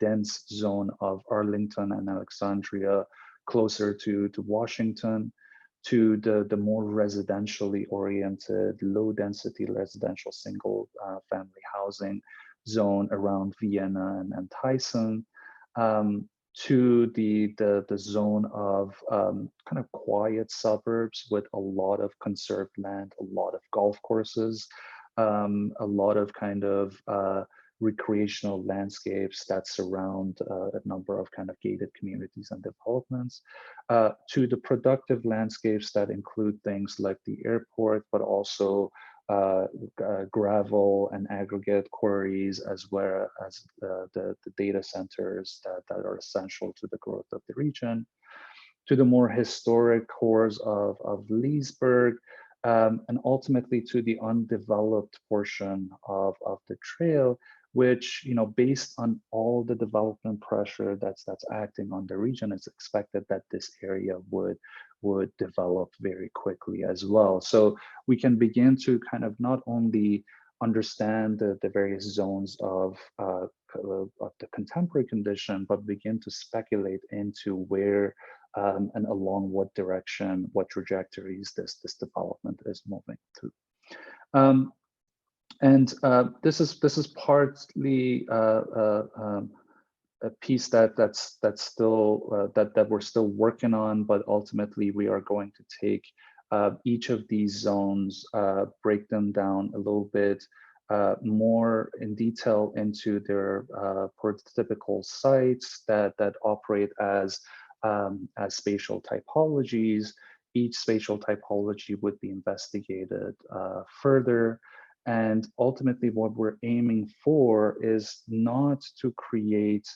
dense zone of Arlington and Alexandria, closer to Washington, to the more residentially oriented, low density residential single family housing zone around Vienna and Tyson, to the zone of kind of quiet suburbs with a lot of conserved land, a lot of golf courses, a lot of kind of recreational landscapes that surround a number of kind of gated communities and developments, to the productive landscapes that include things like the airport, but also gravel and aggregate quarries, as well as the data centers that are essential to the growth of the region, to the more historic cores of Leesburg, and ultimately to the undeveloped portion of the trail, which, based on all the development pressure that's acting on the region, it's expected that this area would develop very quickly as well. So we can begin to kind of not only understand the various zones of the contemporary condition, but begin to speculate into where and along what direction, what trajectories this development is moving through. This is partly a piece that's still that we're still working on, but ultimately we are going to take each of these zones, break them down a little bit more in detail into their prototypical sites that operate as spatial typologies. Each spatial typology would be investigated further. And ultimately, what we're aiming for is not to create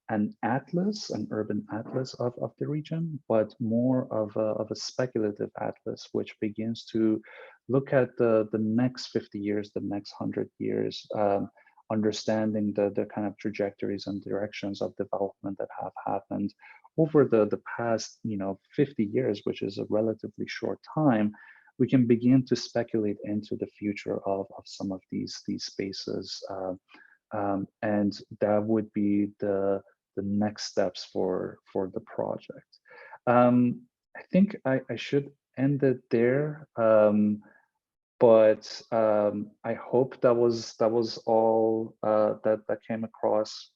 an atlas, an urban atlas of the region, but more of a speculative atlas, which begins to look at the next 50 years, the next 100 years, understanding the kind of trajectories and directions of development that have happened over the past 50 years, which is a relatively short time. We can begin to speculate into the future of some of these spaces, and that would be the next steps for the project. I think I should end it there, but I hope that was all that came across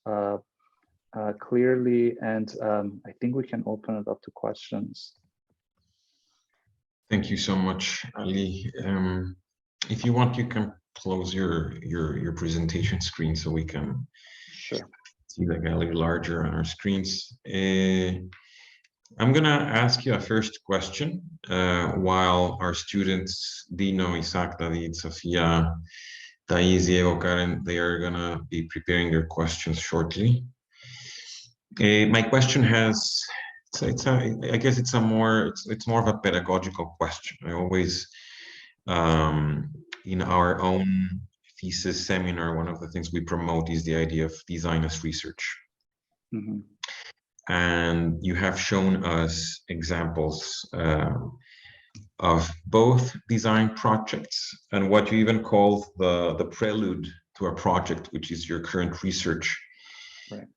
clearly, and I think we can open it up to questions. Thank you so much, Ali. If you want, you can close your presentation screen so we can see the gallery larger on our screens. I'm gonna ask you a first question while our students, Dino, Isaac, David, Sofia, Thais, Diego, Karen, they are gonna be preparing their questions shortly. My question has, I guess it's more of a pedagogical question. I always, in our own thesis seminar, one of the things we promote is the idea of design as research. Mm-hmm. And you have shown us examples of both design projects and what you even call the prelude to a project, which is your current research. Right.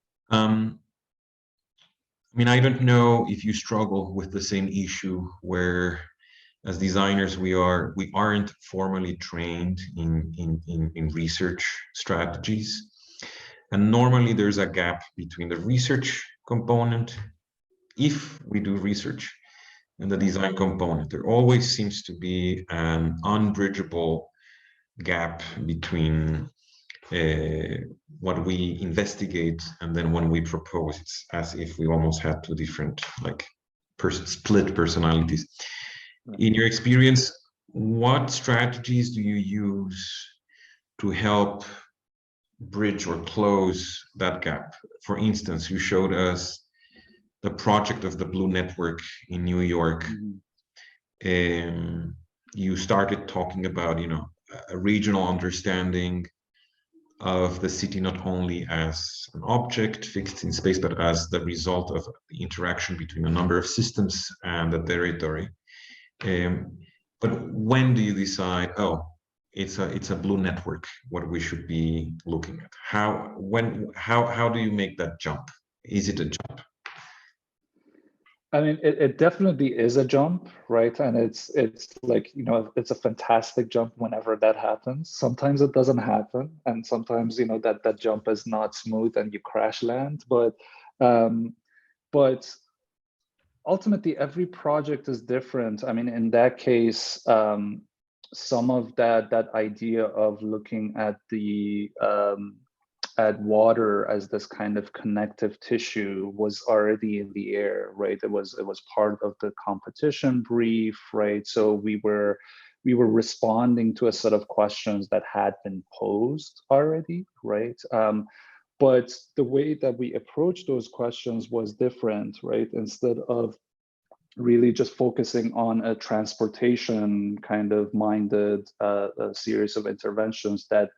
I mean, I don't know if you struggle with the same issue where, as designers, we aren't formally trained in research strategies, and normally there's a gap between the research component, if we do research, and the design component. There always seems to be an unbridgeable gap between what we investigate and then when we propose. It's as if we almost had two different, like, split personalities. In your experience, what strategies do you use to help bridge or close that gap? For instance, you showed us the project of the Blue Network in New York. You started talking about, a regional understanding of the city not only as an object fixed in space, but as the result of the interaction between a number of systems and the territory. But when do you decide, oh, it's a blue network, what we should be looking at? How do you make that jump? Is it a jump? I mean, it definitely is a jump, right? And it's like, you know, it's a fantastic jump whenever that happens. Sometimes it doesn't happen, and sometimes, you know, that jump is not smooth and you crash land. Um, but ultimately, every project is different. I mean, in that case, some of that idea of looking at water as this kind of connective tissue was already in the air, right? It was part of the competition brief, right? So we were responding to a set of questions that had been posed already, right? But the way that we approached those questions was different, right? Instead of really just focusing on a transportation kind of minded a series of interventions that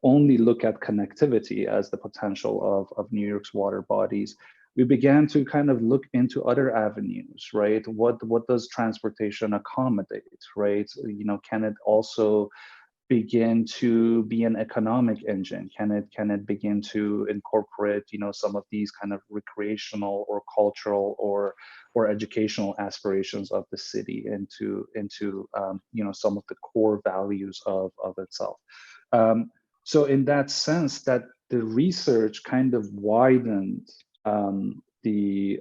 only look at connectivity as the potential of New York's water bodies, we began to kind of look into other avenues, right? What does transportation accommodate, right? You know, can it also begin to be an economic engine? Can it begin to incorporate, you know, some of these kind of recreational or cultural or educational aspirations of the city into you know, some of the core values of itself? So in that sense, that the research kind of widened the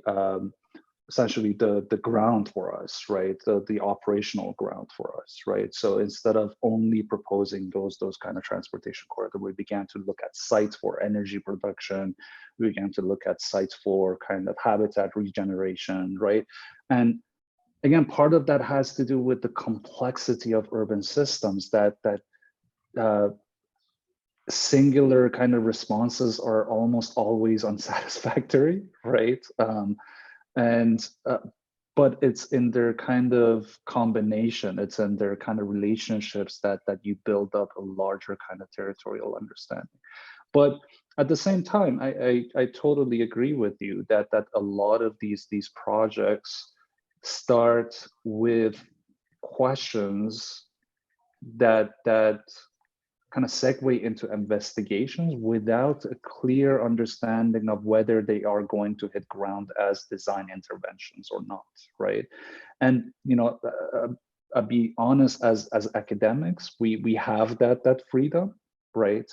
essentially the ground for us, right? The operational ground for us, right? So instead of only proposing those kind of transportation corridors, we began to look at sites for energy production. We began to look at sites for kind of habitat regeneration, right? And again, part of that has to do with the complexity of urban systems that uh, singular kind of responses are almost always unsatisfactory, right? And but it's in their kind of combination, it's in their kind of relationships that you build up a larger kind of territorial understanding. But at the same time, I totally agree with you that a lot of these projects start with questions that kind of segue into investigations without a clear understanding of whether they are going to hit ground as design interventions or not, right? And you know, I'll be honest, as academics, we have that freedom, right?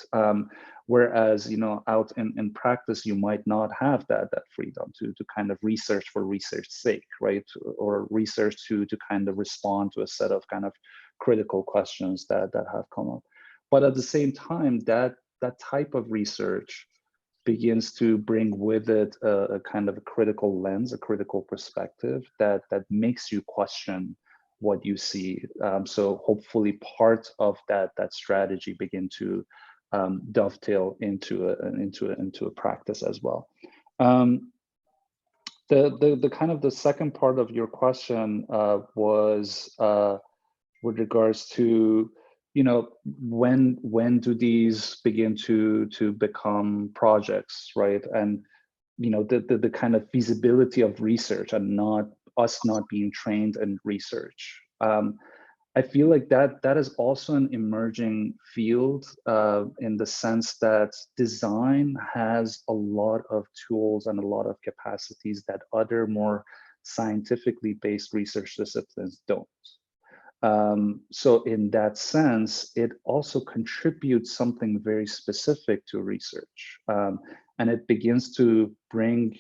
Whereas, you know, out in practice, you might not have that freedom to kind of research for research's sake, right? Or research to kind of respond to a set of kind of critical questions that have come up. But at the same time, that type of research begins to bring with it a kind of a critical lens, a critical perspective that makes you question what you see. So hopefully part of that strategy begin to dovetail into a practice as well. The kind of the second part of your question was with regards to, you know, when do these begin to become projects, right? And you know, the kind of feasibility of research and not being trained in research. I feel like that is also an emerging field in the sense that design has a lot of tools and a lot of capacities that other more scientifically based research disciplines don't. So in that sense, it also contributes something very specific to research. And it begins to bring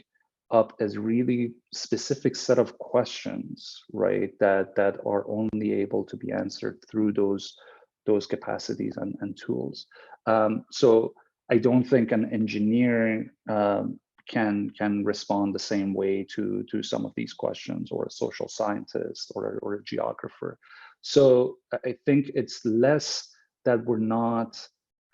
up a really specific set of questions, right, that are only able to be answered through those capacities and tools. So I don't think an engineer can respond the same way to some of these questions, or a social scientist or a geographer. So I think it's less that we're not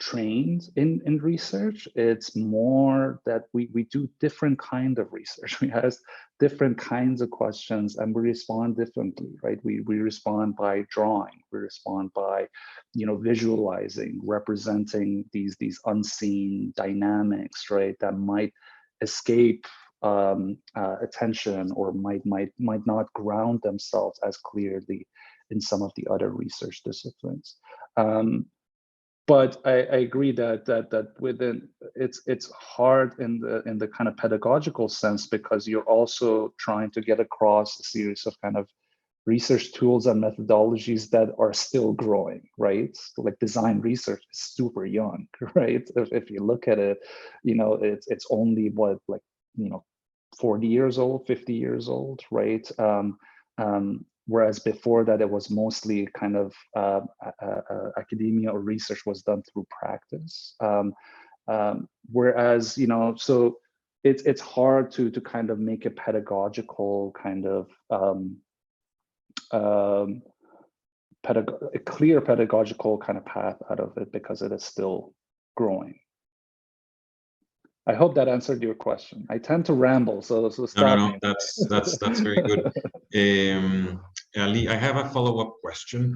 trained in research. It's more that we do different kind of research. We ask different kinds of questions and we respond differently, right? We respond by drawing, we respond by, visualizing, representing these unseen dynamics, right? That might escape attention or might not ground themselves as clearly in some of the other research disciplines. But I agree that within it's hard in the kind of pedagogical sense, because you're also trying to get across a series of kind of research tools and methodologies that are still growing, right? Like design research is super young, right? If you look at it, it's only what, like, 40 years old, 50 years old, right? Whereas before that, it was mostly kind of academia or research was done through practice. Whereas, so it's hard to kind of make a pedagogical kind of a clear pedagogical kind of path out of it, because it is still growing. I hope that answered your question. I tend to ramble, so stop me. That's very good. Ali, I have a follow-up question.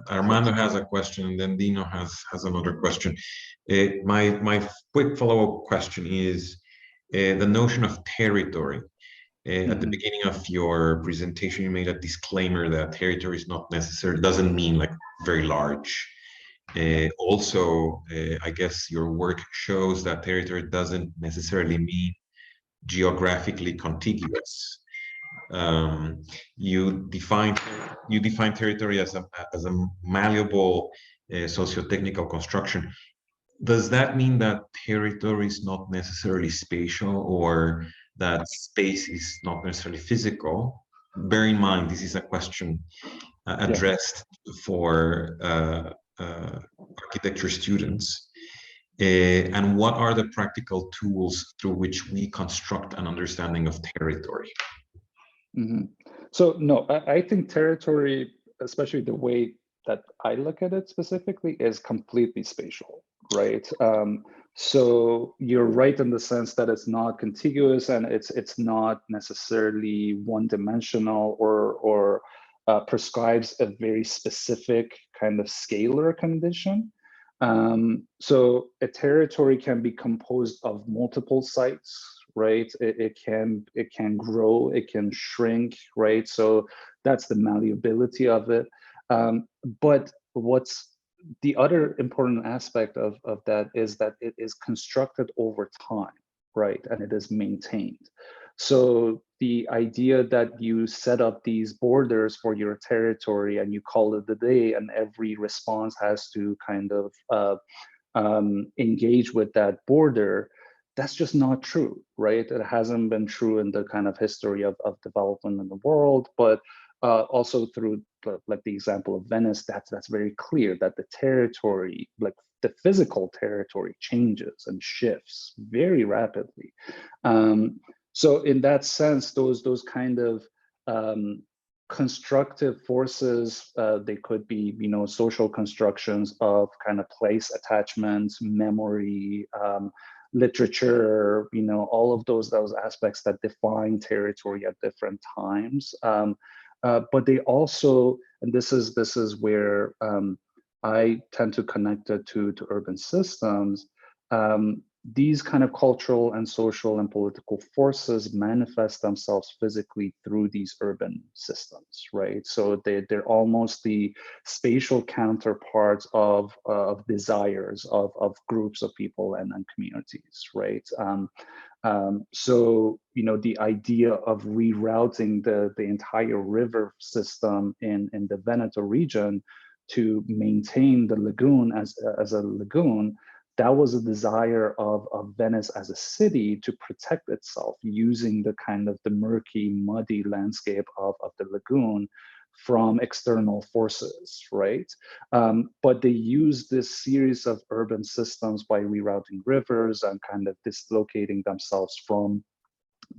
Armando has a question, and then Dino has another question. My quick follow-up question is the notion of territory. At the beginning of your presentation, you made a disclaimer that territory is not necessarily, doesn't mean like very large. Also, I guess your work shows that territory doesn't necessarily mean geographically contiguous. You define territory as a malleable socio-technical construction. Does that mean that territory is not necessarily spatial, or that space is not necessarily physical? Bear in mind, this is a question addressed for architecture students. And what are the practical tools through which we construct an understanding of territory? So no, I think territory, especially the way that I look at it specifically, is completely spatial, right? So you're right in the sense that it's not contiguous, and it's not necessarily one-dimensional or prescribes a very specific kind of scalar condition. So a territory can be composed of multiple sites, right? It can grow, it can shrink, right? So that's the malleability of it. But what's the other important aspect of that is that it is constructed over time, right? And it is maintained. So the idea that you set up these borders for your territory and you call it a day, and every response has to kind of engage with that border, that's just not true, right? It hasn't been true in the kind of history of development in the world, but also through like the example of Venice, that's very clear that the territory, like the physical territory, changes and shifts very rapidly. So in that sense, those kind of constructive forces, they could be, social constructions of kind of place attachments, memory, literature, all of those aspects that define territory at different times. But they also, and this is where I tend to connect it to urban systems. These kind of cultural and social and political forces manifest themselves physically through these urban systems, right? So they're almost the spatial counterparts of desires of groups of people and communities, right? So the idea of rerouting the entire river system in the Veneto region to maintain the lagoon as a lagoon, that was a desire of Venice as a city to protect itself using the kind of the murky, muddy landscape of the lagoon from external forces, right? But they use this series of urban systems by rerouting rivers and kind of dislocating themselves from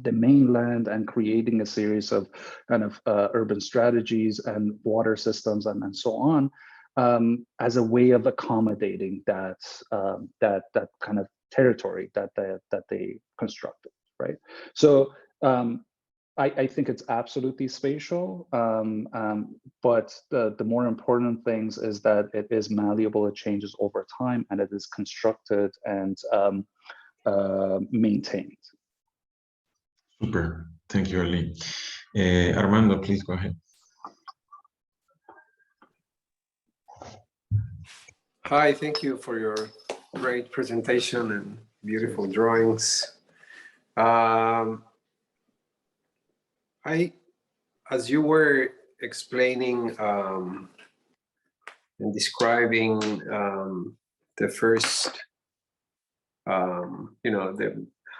the mainland and creating a series of kind of urban strategies and water systems and so on. as a way of accommodating that that kind of territory that they constructed, right? So I think it's absolutely spatial, but the more important things is that it is malleable, it changes over time, and it is constructed and maintained. Super. Thank you, Ali. Armando, please go ahead. Hi, thank you for your great presentation and beautiful drawings. As you were explaining and describing the first,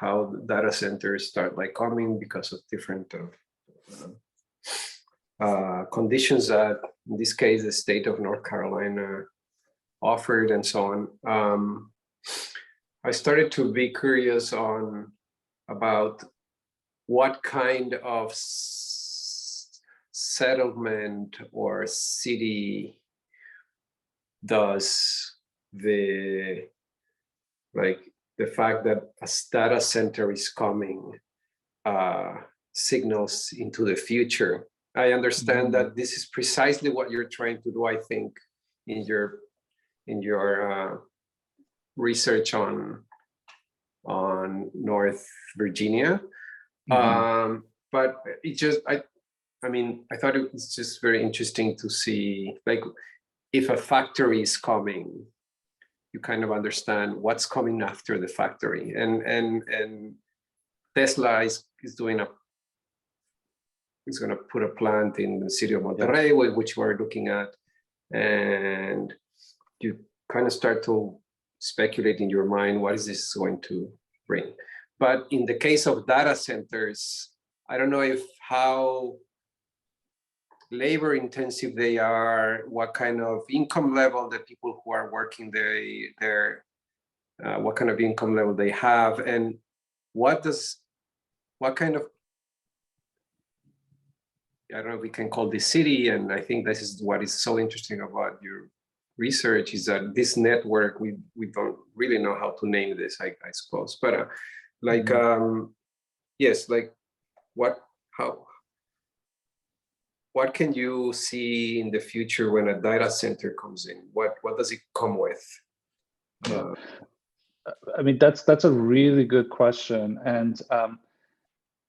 how the data centers start like coming because of different conditions that, in this case, the state of North Carolina offered and so on. I started to be curious about what kind of settlement or city does the fact that a data center is coming signals into the future. I understand that this is precisely what you're trying to do, I think, in your research on North Virginia. But it just, I mean, I thought it was just very interesting to see, like, if a factory is coming, you kind of understand what's coming after the factory. And Tesla is going to put a plant in the city of Monterrey, which we're looking at, and you kind of start to speculate in your mind, what is this going to bring? But in the case of data centers, I don't know how labor intensive they are, what kind of income level the people who are working there, what kind of income level they have, and what kind of, I don't know if we can call this city, and I think this is what is so interesting about your research, is that this network, we don't really know how to name this, I suppose, but yes, like what can you see in the future when a data center comes in? What does it come with? I mean, that's a really good question, and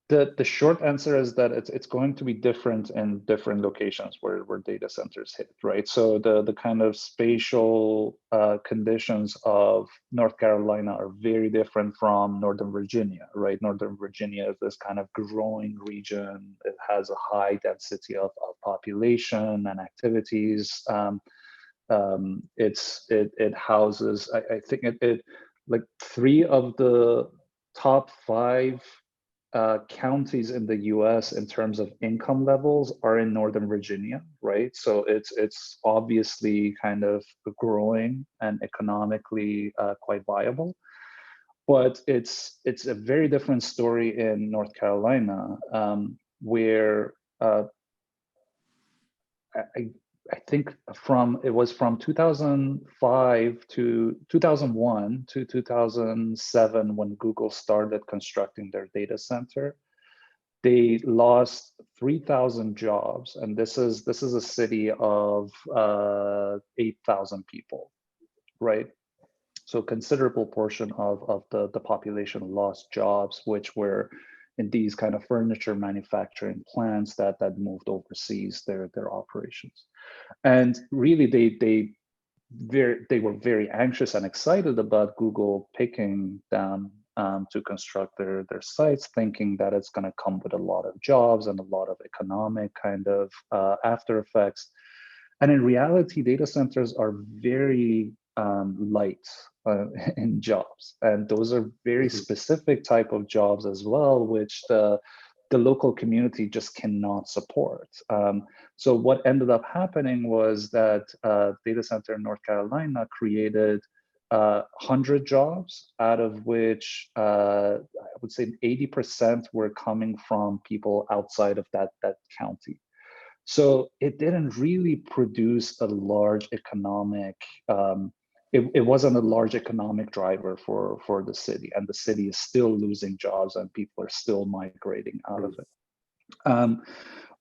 the short answer is that it's going to be different in different locations where data centers hit, right? So the kind of spatial conditions of North Carolina are very different from Northern Virginia, right? Northern Virginia is this kind of growing region. It has a high density of population and activities. It houses, I think it like 3 of the top 5 counties in the US in terms of income levels are in Northern Virginia, right? So it's obviously kind of growing and economically quite viable. But it's a very different story in North Carolina, where I think it was from 2005 to 2001 to 2007 when Google started constructing their data center. They lost 3,000 jobs, and this is a city of 8,000 people, right? So a considerable portion of the population lost jobs, which were in these kind of furniture manufacturing plants that moved overseas their operations. And really, they were very anxious and excited about Google picking them to construct their sites, thinking that it's going to come with a lot of jobs and a lot of economic kind of after effects. And in reality, data centers are very light in jobs, and those are very specific type of jobs as well, which the local community just cannot support. So what ended up happening was that data center in North Carolina created 100 jobs, out of which I would say 80% were coming from people outside of that county. So it didn't really produce a large economic, it wasn't a large economic driver for the city, and the city is still losing jobs and people are still migrating out of it.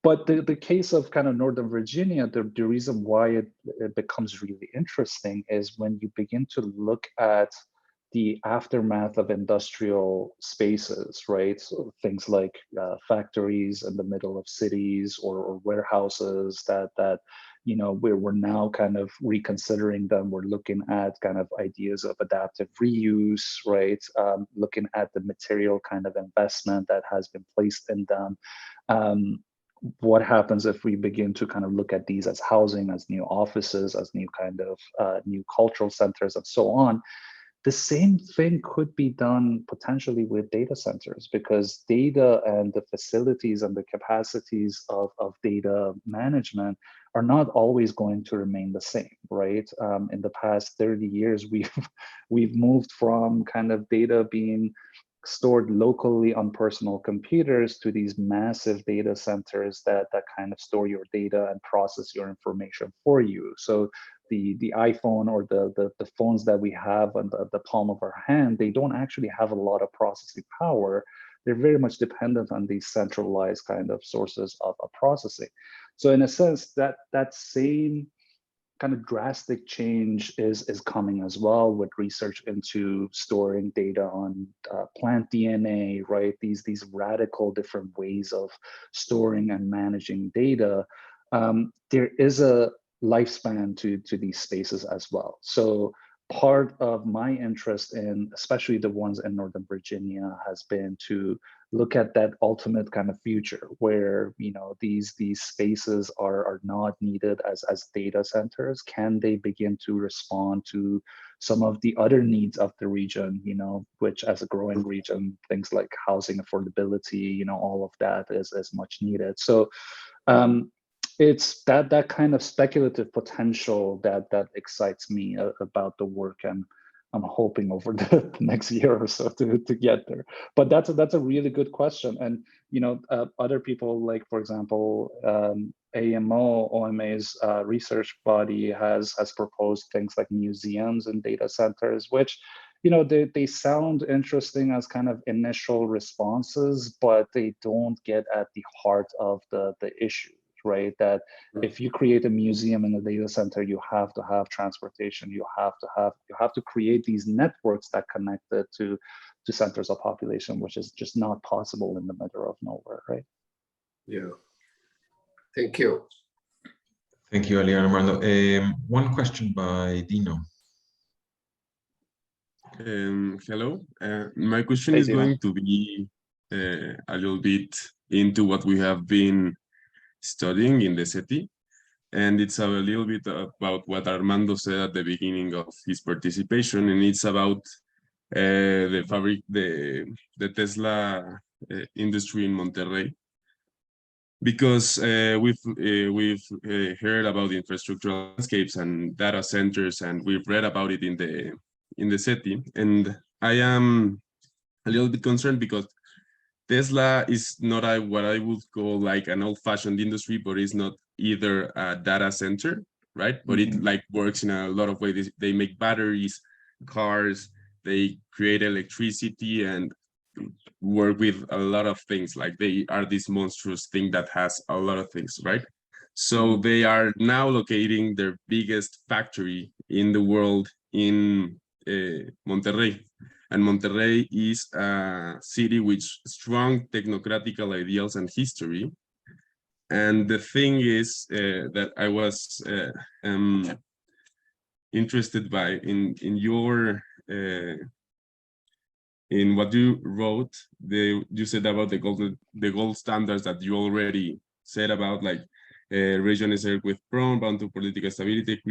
But the case of kind of Northern Virginia, the reason why it becomes really interesting is when you begin to look at the aftermath of industrial spaces, right? So things like factories in the middle of cities, or warehouses that you know, we're now kind of reconsidering them. We're looking at kind of ideas of adaptive reuse, right? Looking at the material kind of investment that has been placed in them. What happens if we begin to kind of look at these as housing, as new offices, as new kind of new cultural centers, and so on? The same thing could be done potentially with data centers, because data and the facilities and the capacities of data management are not always going to remain the same, right? In the past 30 years, we've moved from kind of data being stored locally on personal computers to these massive data centers that kind of store your data and process your information for you. So the iPhone or the phones that we have on the palm of our hand, they don't actually have a lot of processing power. They're very much dependent on these centralized kind of sources of processing. So in a sense, that same kind of drastic change is coming as well, with research into storing data on plant DNA, right? These radical different ways of storing and managing data. There is a lifespan to these spaces as well. So part of my interest in, especially the ones in Northern Virginia, has been to look at that ultimate kind of future where, you know, these spaces are not needed as data centers. Can they begin to respond to some of the other needs of the region, you know, which as a growing region, things like housing affordability, you know, all of that is much needed. So it's that kind of speculative potential that excites me about the work, and I'm hoping over the next year or so to get there. But that's a really good question. And you know, other people, like for example, OMA's research body has proposed things like museums and data centers, which, you know, they sound interesting as kind of initial responses, but they don't get at the heart of the issue, right? That if you create a museum in a data center, you have to have transportation. You have to create these networks that connect it to centers of population, which is just not possible in the middle of nowhere, right? Yeah. Thank you. Thank you, Ali and Armando. One question by Dino. Hello. My question is going to be a little bit into what we have been studying in the SETI, and it's a little bit about what Armando said at the beginning of his participation, and it's about the Tesla industry in Monterrey, because we've heard about the infrastructural landscapes and data centers, and we've read about it in the SETI, and I am a little bit concerned because Tesla is not what I would call like an old-fashioned industry, but it's not either a data center, right? But it like works in a lot of ways. They make batteries, cars, they create electricity, and work with a lot of things. Like they are this monstrous thing that has a lot of things, right? So they are now locating their biggest factory in the world in Monterrey. And Monterrey is a city with strong technocratical ideals and history. And the thing is that I was interested by in your in what you wrote. You said about the gold standards that you already said about, like region is earthquake prone, bound to political stability,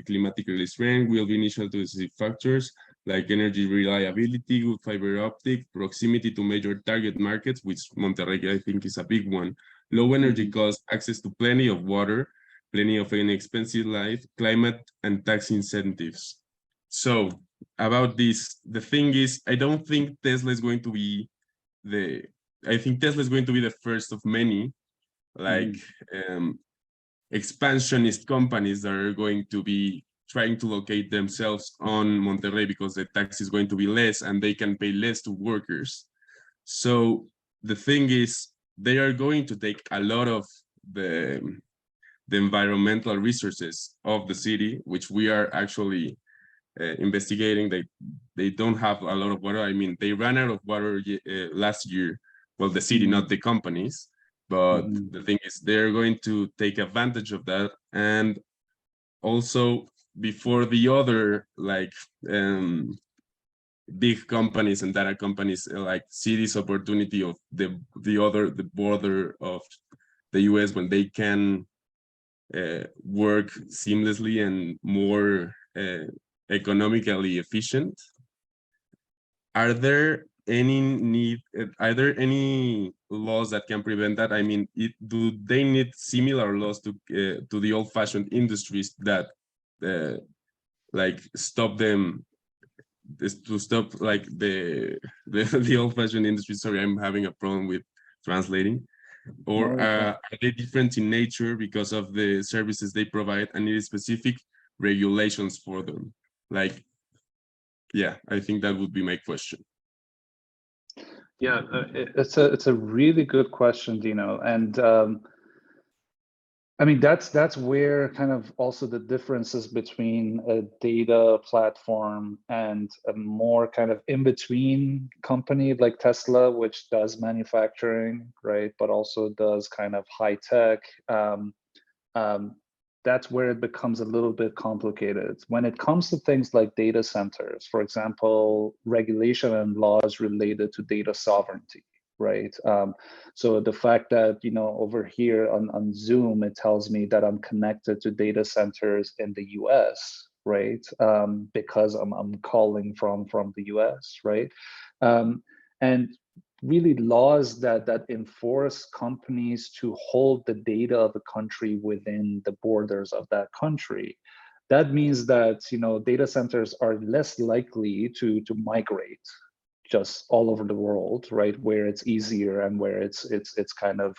climatic restraint will be initial to specific factors like energy reliability, good fiber optic, proximity to major target markets, which Monterrey I think is a big one, low energy cost, access to plenty of water, plenty of inexpensive life, climate, and tax incentives. So about this, the thing is, I don't think Tesla is going to be I think Tesla is going to be the first of many, like expansionist companies that are going to be trying to locate themselves on Monterrey because the tax is going to be less and they can pay less to workers. So the thing is, they are going to take a lot of the environmental resources of the city, which we are actually investigating. They don't have a lot of water. I mean, they ran out of water last year. Well, the city, not the companies. But the thing is, they're going to take advantage of that. And also, before the other like big companies and data companies like see this opportunity of the border of the US when they can work seamlessly and more economically efficient. Are there any laws that can prevent that? I mean, do they need similar laws to the old-fashioned industries that like stop them to stop like the old-fashioned industry? Sorry, I'm having a problem with translating. Or are they different in nature because of the services they provide and need specific regulations for them? Like, yeah, I think that would be my question. Yeah, it's a really good question, Dino, and I mean that's where kind of also the differences between a data platform and a more kind of in between company like Tesla, which does manufacturing, right, but also does kind of high tech. That's where it becomes a little bit complicated. When it comes to things like data centers, for example, regulation and laws related to data sovereignty, right? So the fact that, you know, over here on Zoom, it tells me that I'm connected to data centers in the US, right? Because I'm calling from the US, right? And really laws that enforce companies to hold the data of a country within the borders of that country. That means that, you know, data centers are less likely to migrate just all over the world, right? Where it's easier and where it's kind of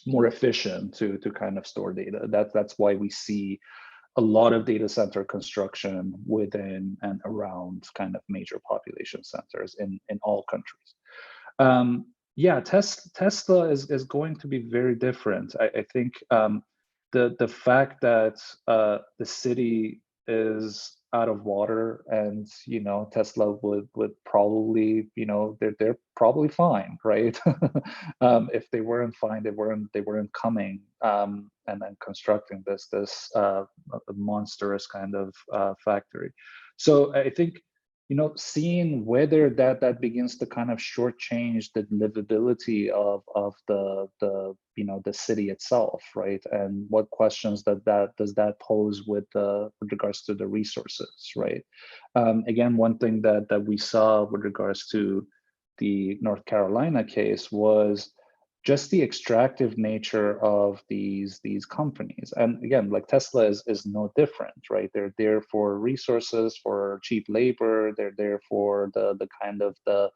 more efficient to kind of store data. That's why we see a lot of data center construction within and around kind of major population centers in all countries. Yeah, Tesla is going to be very different. I think the fact that the city is out of water and, you know, Tesla would probably, you know, they're probably fine, right? If they weren't fine, they weren't coming and then constructing this monstrous kind of factory. So I think, you know, seeing whether that begins to kind of shortchange the livability of the you know, the city itself, right? And what questions does that pose with regards to the resources, right? Again, one thing that we saw with regards to the North Carolina case was just the extractive nature of these companies. And again, like Tesla is no different, right? They're there for resources, for cheap labor. They're there for the kind of the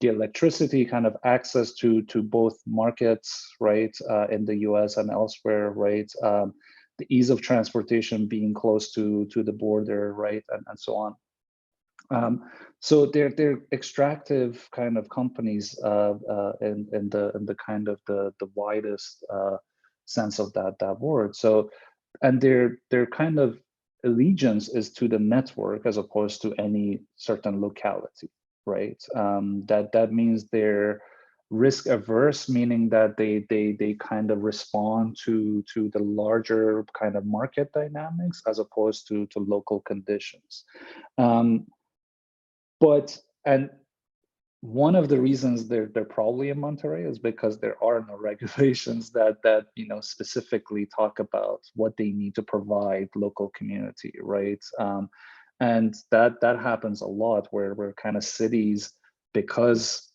electricity kind of access to both markets, right? In the US and elsewhere, right? The ease of transportation being close to the border, right? And so on. So they're extractive kind of companies in the kind of the widest sense of that word. So, and their kind of allegiance is to the network as opposed to any certain locality, right? That means they're risk averse, meaning that they kind of respond to the larger kind of market dynamics as opposed to local conditions. And one of the reasons they're probably in Monterrey is because there are no regulations that you know specifically talk about what they need to provide local community, right? And that happens a lot where kind of cities, because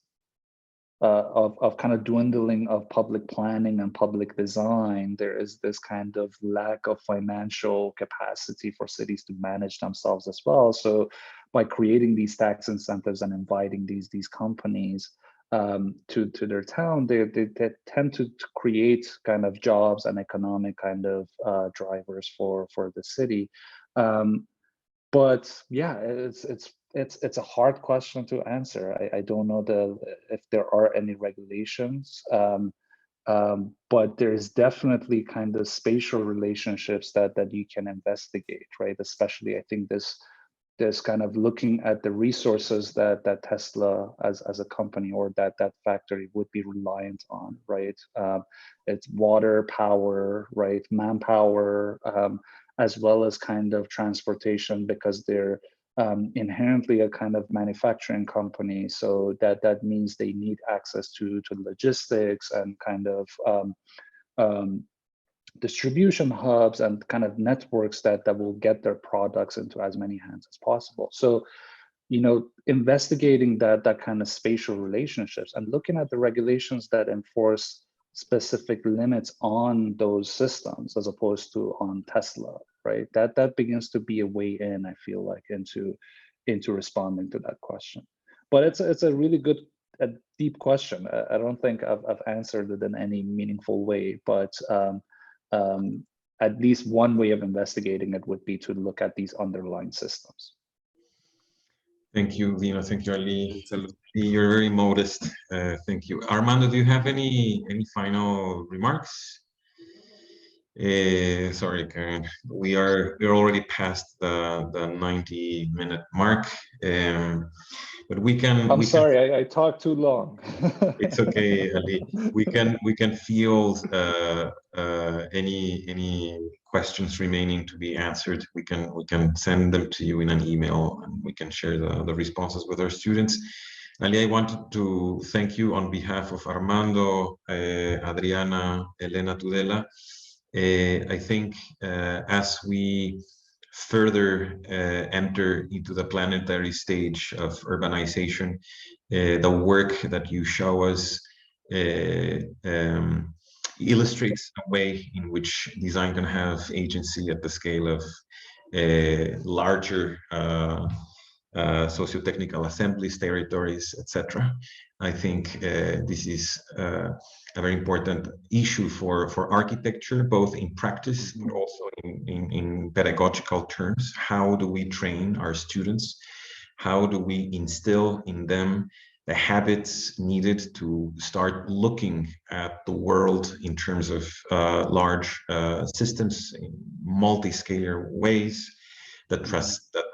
of kind of dwindling of public planning and public design, there is this kind of lack of financial capacity for cities to manage themselves as well. So by creating these tax incentives and inviting these companies, to their town, they tend to create kind of jobs and economic kind of drivers for the city. But yeah, it's a hard question to answer. I don't know if there are any regulations, but there's definitely kind of spatial relationships that you can investigate, right? Especially, I think this kind of looking at the resources that Tesla as a company or that factory would be reliant on, right? It's water, power, right? Manpower, as well as kind of transportation, because they're inherently a kind of manufacturing company. So that means they need access to logistics and kind of distribution hubs and kind of networks that will get their products into as many hands as possible. So, you know, investigating that kind of spatial relationships and looking at the regulations that enforce specific limits on those systems as opposed to on Tesla, right? That begins to be a way in, I feel like, into responding to that question. But it's a really good, a deep question. I don't think I've answered it in any meaningful way, but at least one way of investigating it would be to look at these underlying systems. Thank you, Dino. Thank you, Ali. You're very modest. Thank you. Armando, do you have any final remarks? Sorry, Karen. We're already past the 90-minute mark. But we can. I'm sorry, I talked too long. It's okay, Ali. We can field any questions remaining to be answered. We can send them to you in an email, and we can share the responses with our students. Ali, I wanted to thank you on behalf of Armando, Adriana, Elena Tudela. I think as we further enter into the planetary stage of urbanization, the work that you show us illustrates a way in which design can have agency at the scale of larger socio-technical assemblies, territories, etc. I think this is a very important issue for architecture, both in practice but also in pedagogical terms. How do we train our students? How do we instill in them the habits needed to start looking at the world in terms of large systems in multi-scalar ways that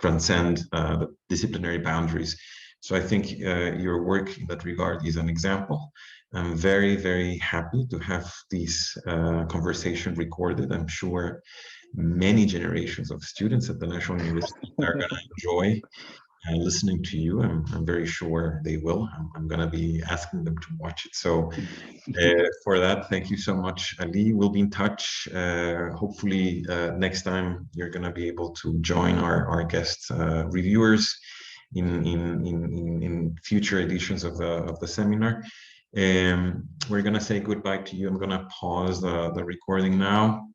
transcend the disciplinary boundaries? So I think your work in that regard is an example. I'm very, very happy to have this conversation recorded. I'm sure many generations of students at the National University are going to enjoy listening to you. I'm very sure they will. I'm going to be asking them to watch it. So for that, thank you so much, Ali. We'll be in touch. Hopefully next time you're going to be able to join our guest reviewers in future editions of the seminar. We're going to say goodbye to you. I'm going to pause the recording now.